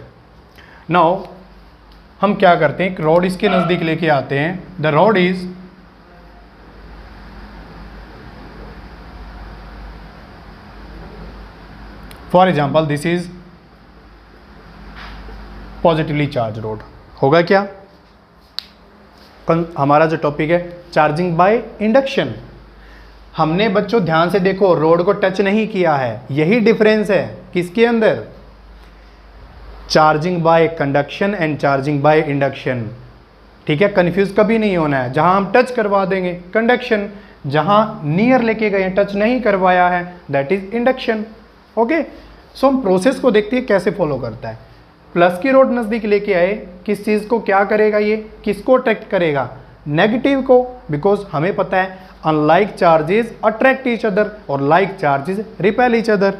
Now हम क्या करते हैं, एक रॉड इसके नजदीक लेके आते हैं, the rod is for example this is positively charge road. होगा क्या, हमारा जो टॉपिक है चार्जिंग बाय इंडक्शन, हमने बच्चों ध्यान से देखो रोड को टच नहीं किया है, यही डिफरेंस है किसके अंदर, charging by conduction and charging by induction. ठीक है, कंफ्यूज कभी नहीं होना है, जहां हम टच करवा देंगे कंडक्शन, जहां नियर लेके गए टच नहीं करवाया है दैट इज इंडक्शन। ओके, सो हम प्रोसेस को देखते हैं कैसे फॉलो करता है। प्लस की रोड नज़दीक लेके आए, किस चीज़ को क्या करेगा, ये किसको अट्रैक्ट करेगा, नेगेटिव को, बिकॉज हमें पता है unlike charges attract each other और like charges repel each other.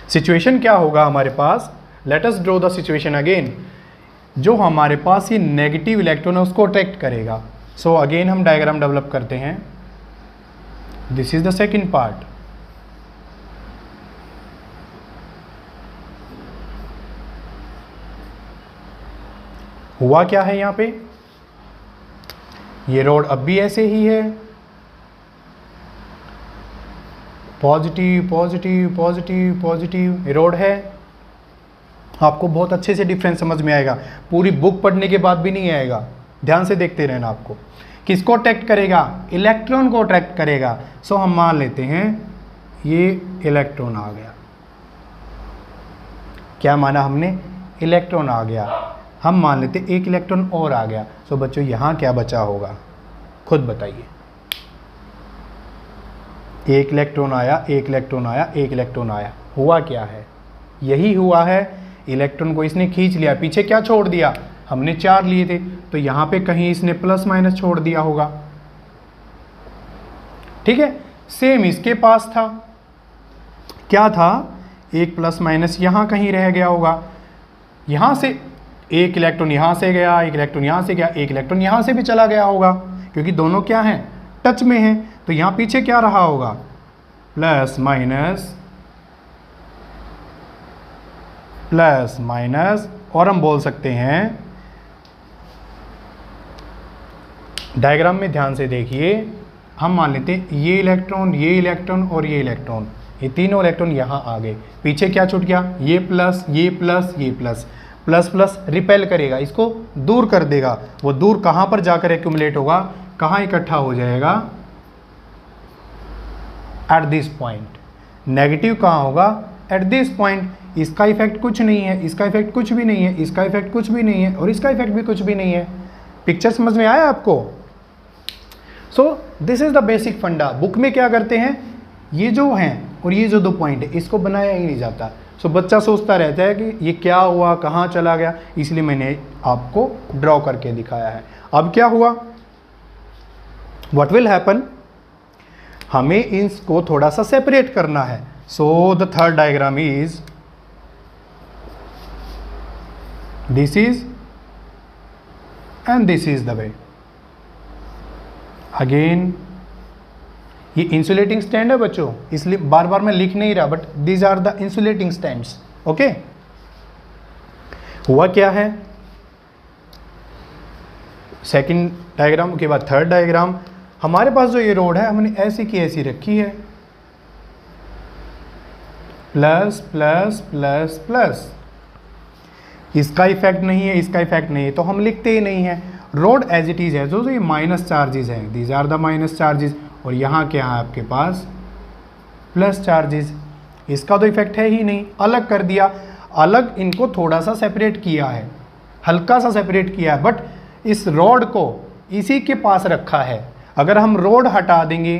Situation क्या होगा हमारे पास, let us draw the situation again. जो हमारे पास ये नेगेटिव इलेक्ट्रॉन है उसको अट्रैक्ट करेगा। सो अगेन हम डायग्राम डेवलप करते हैं, this is the second part. हुआ क्या है यहाँ पे, ये रोड अब भी ऐसे ही है, positive positive positive positive road है। आपको बहुत अच्छे से डिफरेंस समझ में आएगा, पूरी बुक पढ़ने के बाद भी नहीं आएगा, ध्यान से देखते रहना। आपको किसको अट्रैक्ट करेगा, इलेक्ट्रॉन को अट्रैक्ट करेगा। सो हम मान लेते हैं ये इलेक्ट्रॉन आ गया, क्या माना हमने, इलेक्ट्रॉन आ गया। हम मान लेते एक इलेक्ट्रॉन और आ गया। सो बच्चों यहाँ क्या बचा होगा, खुद बताइए। एक इलेक्ट्रॉन आया, एक इलेक्ट्रॉन आया, एक इलेक्ट्रॉन आया, हुआ क्या है, यही हुआ है, इलेक्ट्रॉन को इसने खींच लिया, पीछे क्या छोड़ दिया, हमने 4 लिए थे, तो यहाँ पे कहीं इसने प्लस माइनस छोड़ दिया होगा। ठीक है, सेम इसके पास था, क्या था, एक प्लस माइनस यहाँ कहीं रह गया होगा। यहाँ से एक इलेक्ट्रॉन यहाँ से गया, एक इलेक्ट्रॉन यहाँ से गया, एक इलेक्ट्रॉन यहाँ से भी चला गया होगा, क्योंकि दोनों क्या हैं, टच में हैं। तो यहाँ पीछे क्या रहा होगा, प्लस माइनस प्लस माइनस, और हम बोल सकते हैं, डायग्राम में ध्यान से देखिए, हम मान लेते हैं ये इलेक्ट्रॉन, ये इलेक्ट्रॉन और ये इलेक्ट्रॉन, ये तीनों इलेक्ट्रॉन यहाँ आ गए, पीछे क्या छूट गया, ये प्लस ये प्लस ये प्लस, प्लस प्लस रिपेल करेगा, इसको दूर कर देगा। वो दूर कहाँ पर जाकर एक्यूमुलेट होगा, कहाँ इकट्ठा हो जाएगा, एट दिस पॉइंट। नेगेटिव कहाँ होगा, एट दिस पॉइंट। इसका इफेक्ट कुछ नहीं है, इसका इफेक्ट कुछ भी नहीं है, इसका इफेक्ट कुछ भी नहीं है, और इसका इफेक्ट भी कुछ भी नहीं है। पिक्चर समझ में आया आपको। So this is the basic फंडा। बुक में क्या करते हैं, ये जो हैं और ये जो 2 पॉइंट है इसको बनाया ही नहीं जाता। सो बच्चा सोचता रहता है कि ये क्या हुआ, कहाँ चला गया, इसलिए मैंने आपको ड्रॉ करके दिखाया है। अब क्या हुआ, व्हाट विल हैपन, हमें इसको थोड़ा सा सेपरेट करना है। So the third diagram is this is and this is the way. Again ये इंसुलेटिंग स्टैंड है बच्चों, इसलिए बार बार मैं लिख नहीं रहा, but these are the insulating stands. Okay, हुआ क्या है, सेकंड डायग्राम के बाद थर्ड डायग्राम। हमारे पास जो ये रोड है हमने ऐसी की ऐसी रखी है, प्लस प्लस प्लस प्लस। इसका इफेक्ट नहीं है, इसका इफेक्ट नहीं है, तो हम लिखते ही नहीं है। रोड एज इट इज़ है, जो ये माइनस चार्जेस हैं, these are the minus charges, और यहाँ क्या है आपके पास प्लस चार्जेस। इसका तो इफेक्ट है ही नहीं, अलग कर दिया। अलग इनको थोड़ा सा सेपरेट किया है, हल्का सा सेपरेट किया है, बट इस रोड को इसी के पास रखा है। अगर हम रोड हटा देंगे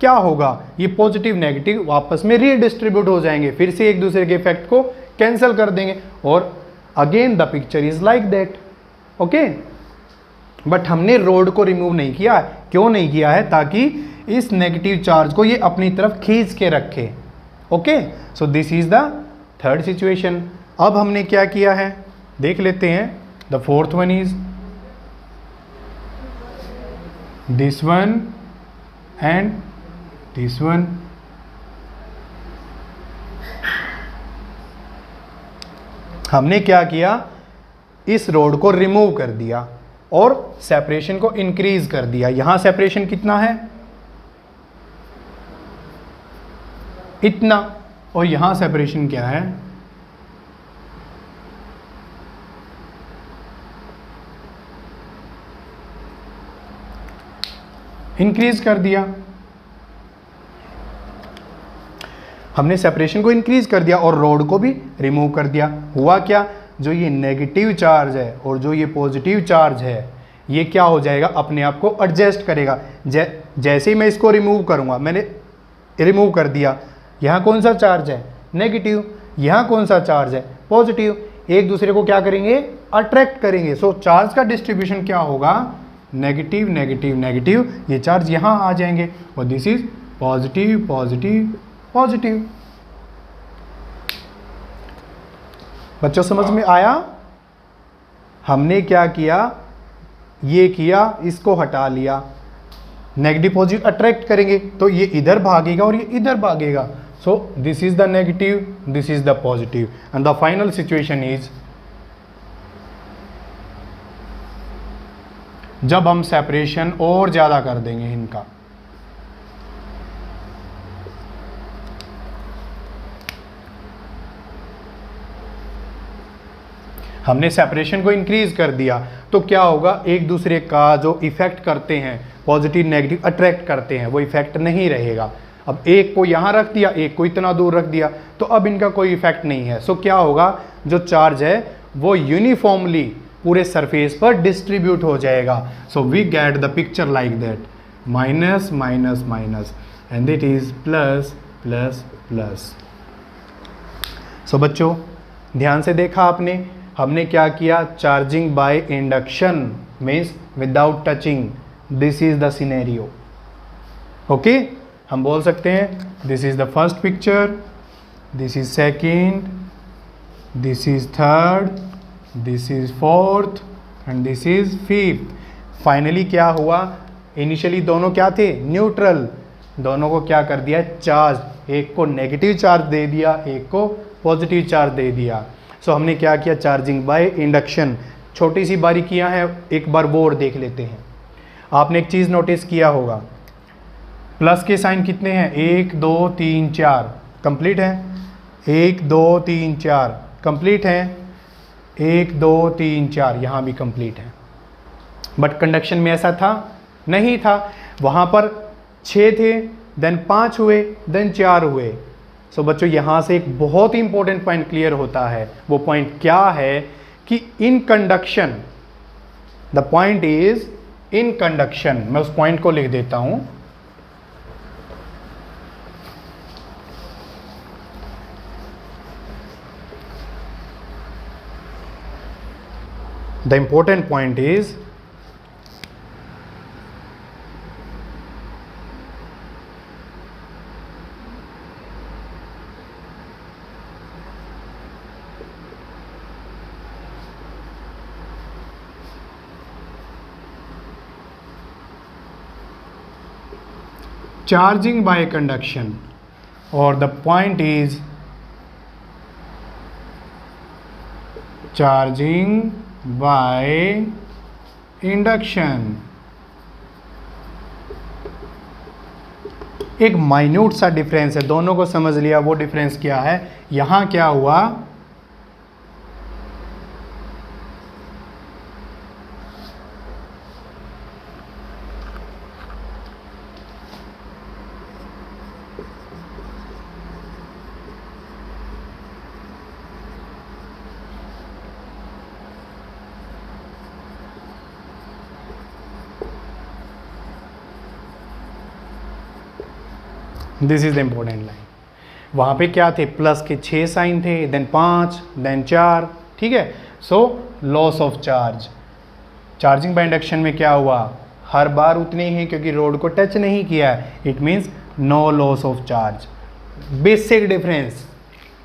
क्या होगा, ये पॉजिटिव नेगेटिव आपस में रीडिस्ट्रीब्यूट हो जाएंगे, फिर से एक दूसरे के इफेक्ट को कैंसिल कर देंगे, और again the picture is like that. Okay, but हमने रोड को रिमूव नहीं किया। क्यों नहीं किया है? ताकि इस नेगेटिव चार्ज को ये अपनी तरफ खींच के रखे। Okay, so this is the third situation. अब हमने क्या किया है देख लेते हैं। The fourth one is this one and this one. हमने क्या किया, इस रोड को रिमूव कर दिया और सेपरेशन को इंक्रीज कर दिया। यहां सेपरेशन कितना है, इतना, और यहां सेपरेशन क्या है, इंक्रीज कर दिया। हमने सेपरेशन को इंक्रीज कर दिया और रोड को भी रिमूव कर दिया। हुआ क्या, जो ये नेगेटिव चार्ज है और जो ये पॉजिटिव चार्ज है, ये क्या हो जाएगा, अपने आप को एडजस्ट करेगा। जैसे ही मैं इसको रिमूव करूंगा, मैंने रिमूव कर दिया, यहाँ कौन सा चार्ज है, नेगेटिव, यहाँ कौन सा चार्ज है, पॉजिटिव, एक दूसरे को क्या करेंगे, अट्रैक्ट करेंगे। सो चार्ज का डिस्ट्रीब्यूशन क्या होगा, नेगेटिव नेगेटिव नेगेटिव, ये चार्ज यहाँ आ जाएंगे, और this is positive positive positive. बच्चों समझ में आया? हमने क्या किया, ये किया, इसको हटा लिया, नेगेटिव पॉजिटिव अट्रैक्ट करेंगे तो ये इधर भागेगा और ये इधर भागेगा। So this is the negative, this is the positive, and the final situation is जब हम सेपरेशन और ज्यादा कर देंगे इनका। हमने सेपरेशन को इंक्रीज कर दिया तो क्या होगा, एक दूसरे का जो इफेक्ट करते हैं, पॉजिटिव नेगेटिव अट्रैक्ट करते हैं, वो इफेक्ट नहीं रहेगा। अब एक को यहाँ रख दिया, एक को इतना दूर रख दिया, तो अब इनका कोई इफेक्ट नहीं है। सो क्या होगा, जो चार्ज है वो यूनिफॉर्मली पूरे सरफेस पर डिस्ट्रीब्यूट हो जाएगा। So we get the picture like that, minus minus minus and it is plus plus plus. So बच्चों ध्यान से देखा आपने, हमने क्या किया, charging by induction means without touching, this is the scenario. Okay, हम बोल सकते हैं this is the first picture, this is second, this is third, this is fourth and this is fifth. Finally क्या हुआ, इनिशियली दोनों क्या थे, neutral, दोनों को क्या कर दिया, चार्ज, एक को नेगेटिव चार्ज दे दिया, एक को पॉजिटिव चार्ज दे दिया। सो हमने क्या किया, चार्जिंग बाय इंडक्शन। छोटी सी बारीकियां हैं, एक बार वो और देख लेते हैं। आपने एक चीज़ नोटिस किया होगा, प्लस के साइन कितने हैं, 1 2 3 4 कंप्लीट हैं, 1 2 3 4 कंप्लीट हैं, 1 2 3 4 यहाँ भी कंप्लीट है। बट कंडक्शन में ऐसा था नहीं था, वहाँ पर 6 थे, देन 5 हुए, देन 4 हुए। सो बच्चों यहाँ से एक बहुत ही इंपॉर्टेंट पॉइंट क्लियर होता है। वो पॉइंट क्या है कि in conduction, the point is in conduction. मैं उस पॉइंट को लिख देता हूं, the important point is charging by conduction, or the point is charging by induction। एक माइन्यूट सा डिफरेंस है, दोनों को समझ लिया। वो डिफरेंस क्या है, यहां क्या हुआ, this is the important line. वहाँ पे क्या थे, प्लस के 6 साइन थे, देन 5, देन 4, ठीक है। So loss of charge, charging by induction में क्या हुआ, हर बार उतने ही, क्योंकि रोड को टच नहीं किया है, it means no loss of charge. Basic difference,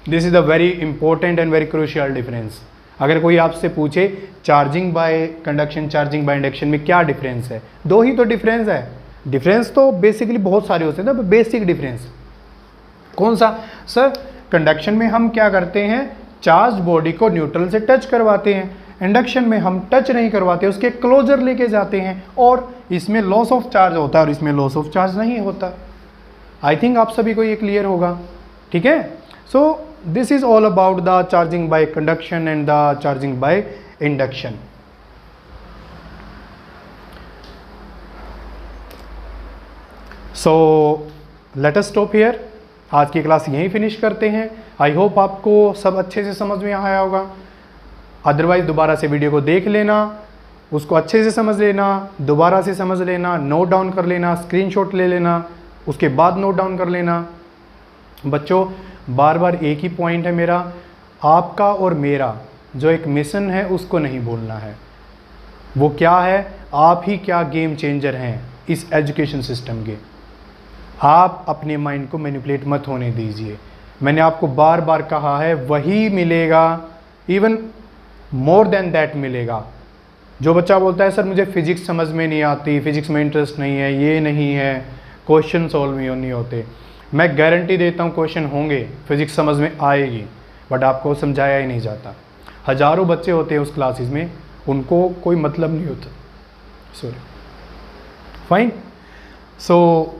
this is the very important and very crucial difference. अगर कोई आपसे पूछे charging by conduction, charging by induction में क्या डिफरेंस है, दो ही तो डिफरेंस है। डिफरेंस तो बेसिकली बहुत सारे होते हैं ना, बेसिक डिफरेंस कौन सा सर, कंडक्शन में हम क्या करते हैं, चार्ज बॉडी को न्यूट्रल से टच करवाते हैं, इंडक्शन में हम टच नहीं करवाते, उसके क्लोजर लेके जाते हैं, और इसमें लॉस ऑफ चार्ज होता है और इसमें लॉस ऑफ चार्ज नहीं होता। आई थिंक आप सभी को ये क्लियर होगा, ठीक है। So this is all about the charging by conduction and the charging by induction. So let us stop here, आज की क्लास यहीं फिनिश करते हैं। आई होप आपको सब अच्छे से समझ में आया होगा। अदरवाइज दोबारा से वीडियो को देख लेना, उसको अच्छे से समझ लेना, दोबारा से समझ लेना, नोट डाउन कर लेना, स्क्रीनशॉट ले लेना, उसके बाद नोट डाउन कर लेना। बच्चों बार बार एक ही पॉइंट है मेरा, आपका और मेरा जो एक मिशन है उसको नहीं भूलना है। वो क्या है, आप ही क्या गेम चेंजर हैं इस एजुकेशन सिस्टम के। आप अपने माइंड को मैनिपुलेट मत होने दीजिए। मैंने आपको बार बार कहा है, वही मिलेगा, इवन मोर देन दैट मिलेगा। जो बच्चा बोलता है सर मुझे फिजिक्स समझ में नहीं आती, फिजिक्स में इंटरेस्ट नहीं है, ये नहीं है, क्वेश्चन सॉल्व नहीं होते, मैं गारंटी देता हूँ क्वेश्चन होंगे, फिजिक्स समझ में आएगी, बट आपको समझाया ही नहीं जाता। हज़ारों बच्चे होते हैं उस क्लासेस में, उनको कोई मतलब नहीं होता। Sorry, fine. So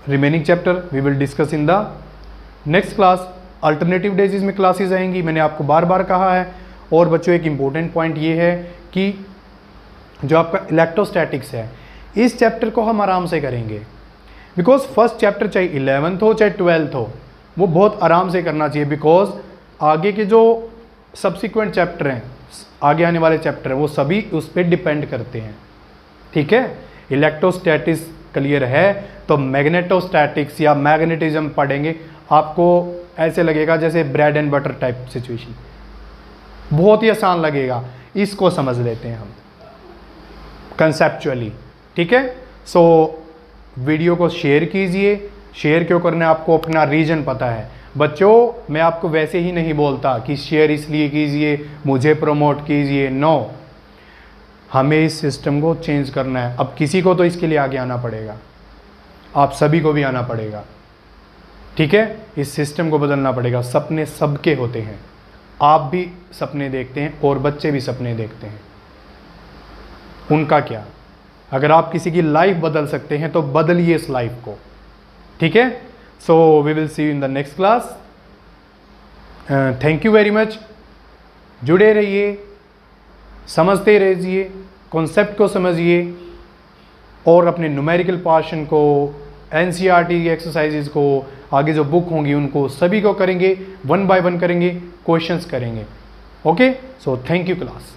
remaining chapter we will discuss in the next class. Alternative days में क्लासेस आएंगी, मैंने आपको बार बार कहा है। और बच्चों एक इम्पोर्टेंट पॉइंट ये है कि जो आपका इलेक्ट्रोस्टैटिक्स है, इस चैप्टर को हम आराम से करेंगे, बिकॉज फर्स्ट चैप्टर चाहे 11th हो चाहे 12th हो, वो बहुत आराम से करना चाहिए, बिकॉज आगे के जो सब्सिक्वेंट चैप्टर हैं, आगे आने वाले चैप्टर हैं, वो सभी उस पर डिपेंड करते हैं, ठीक है। इलेक्ट्रोस्टैटिक्स क्लियर है तो मैग्नेटोस्टैटिक्स या मैग्नेटिज्म पढ़ेंगे, आपको ऐसे लगेगा जैसे bread and butter type situation, बहुत ही आसान लगेगा। इसको समझ लेते हैं हम कंसेप्चुअली, ठीक है। सो वीडियो को शेयर कीजिए। शेयर क्यों करना है, आपको अपना रीजन पता है। बच्चों मैं आपको वैसे ही नहीं बोलता कि शेयर इसलिए कीजिए, मुझे प्रमोट कीजिए, नो, हमें इस सिस्टम को चेंज करना है। अब किसी को तो इसके लिए आगे आना पड़ेगा, आप सभी को भी आना पड़ेगा, ठीक है। इस सिस्टम को बदलना पड़ेगा। सपने सबके होते हैं, आप भी सपने देखते हैं और बच्चे भी सपने देखते हैं, उनका क्या। अगर आप किसी की लाइफ बदल सकते हैं तो बदलिए इस लाइफ को, ठीक है। So we will see you in the next class. Thank you very much. जुड़े रहिए, समझते रहिए, कॉन्सेप्ट को समझिए और अपने न्यूमेरिकल पोर्शन को, एनसीईआरटी की एक्सरसाइजेज को, आगे जो बुक होंगी उनको सभी को करेंगे, 1 by 1 करेंगे, क्वेश्चंस करेंगे। Okay, so thank you class.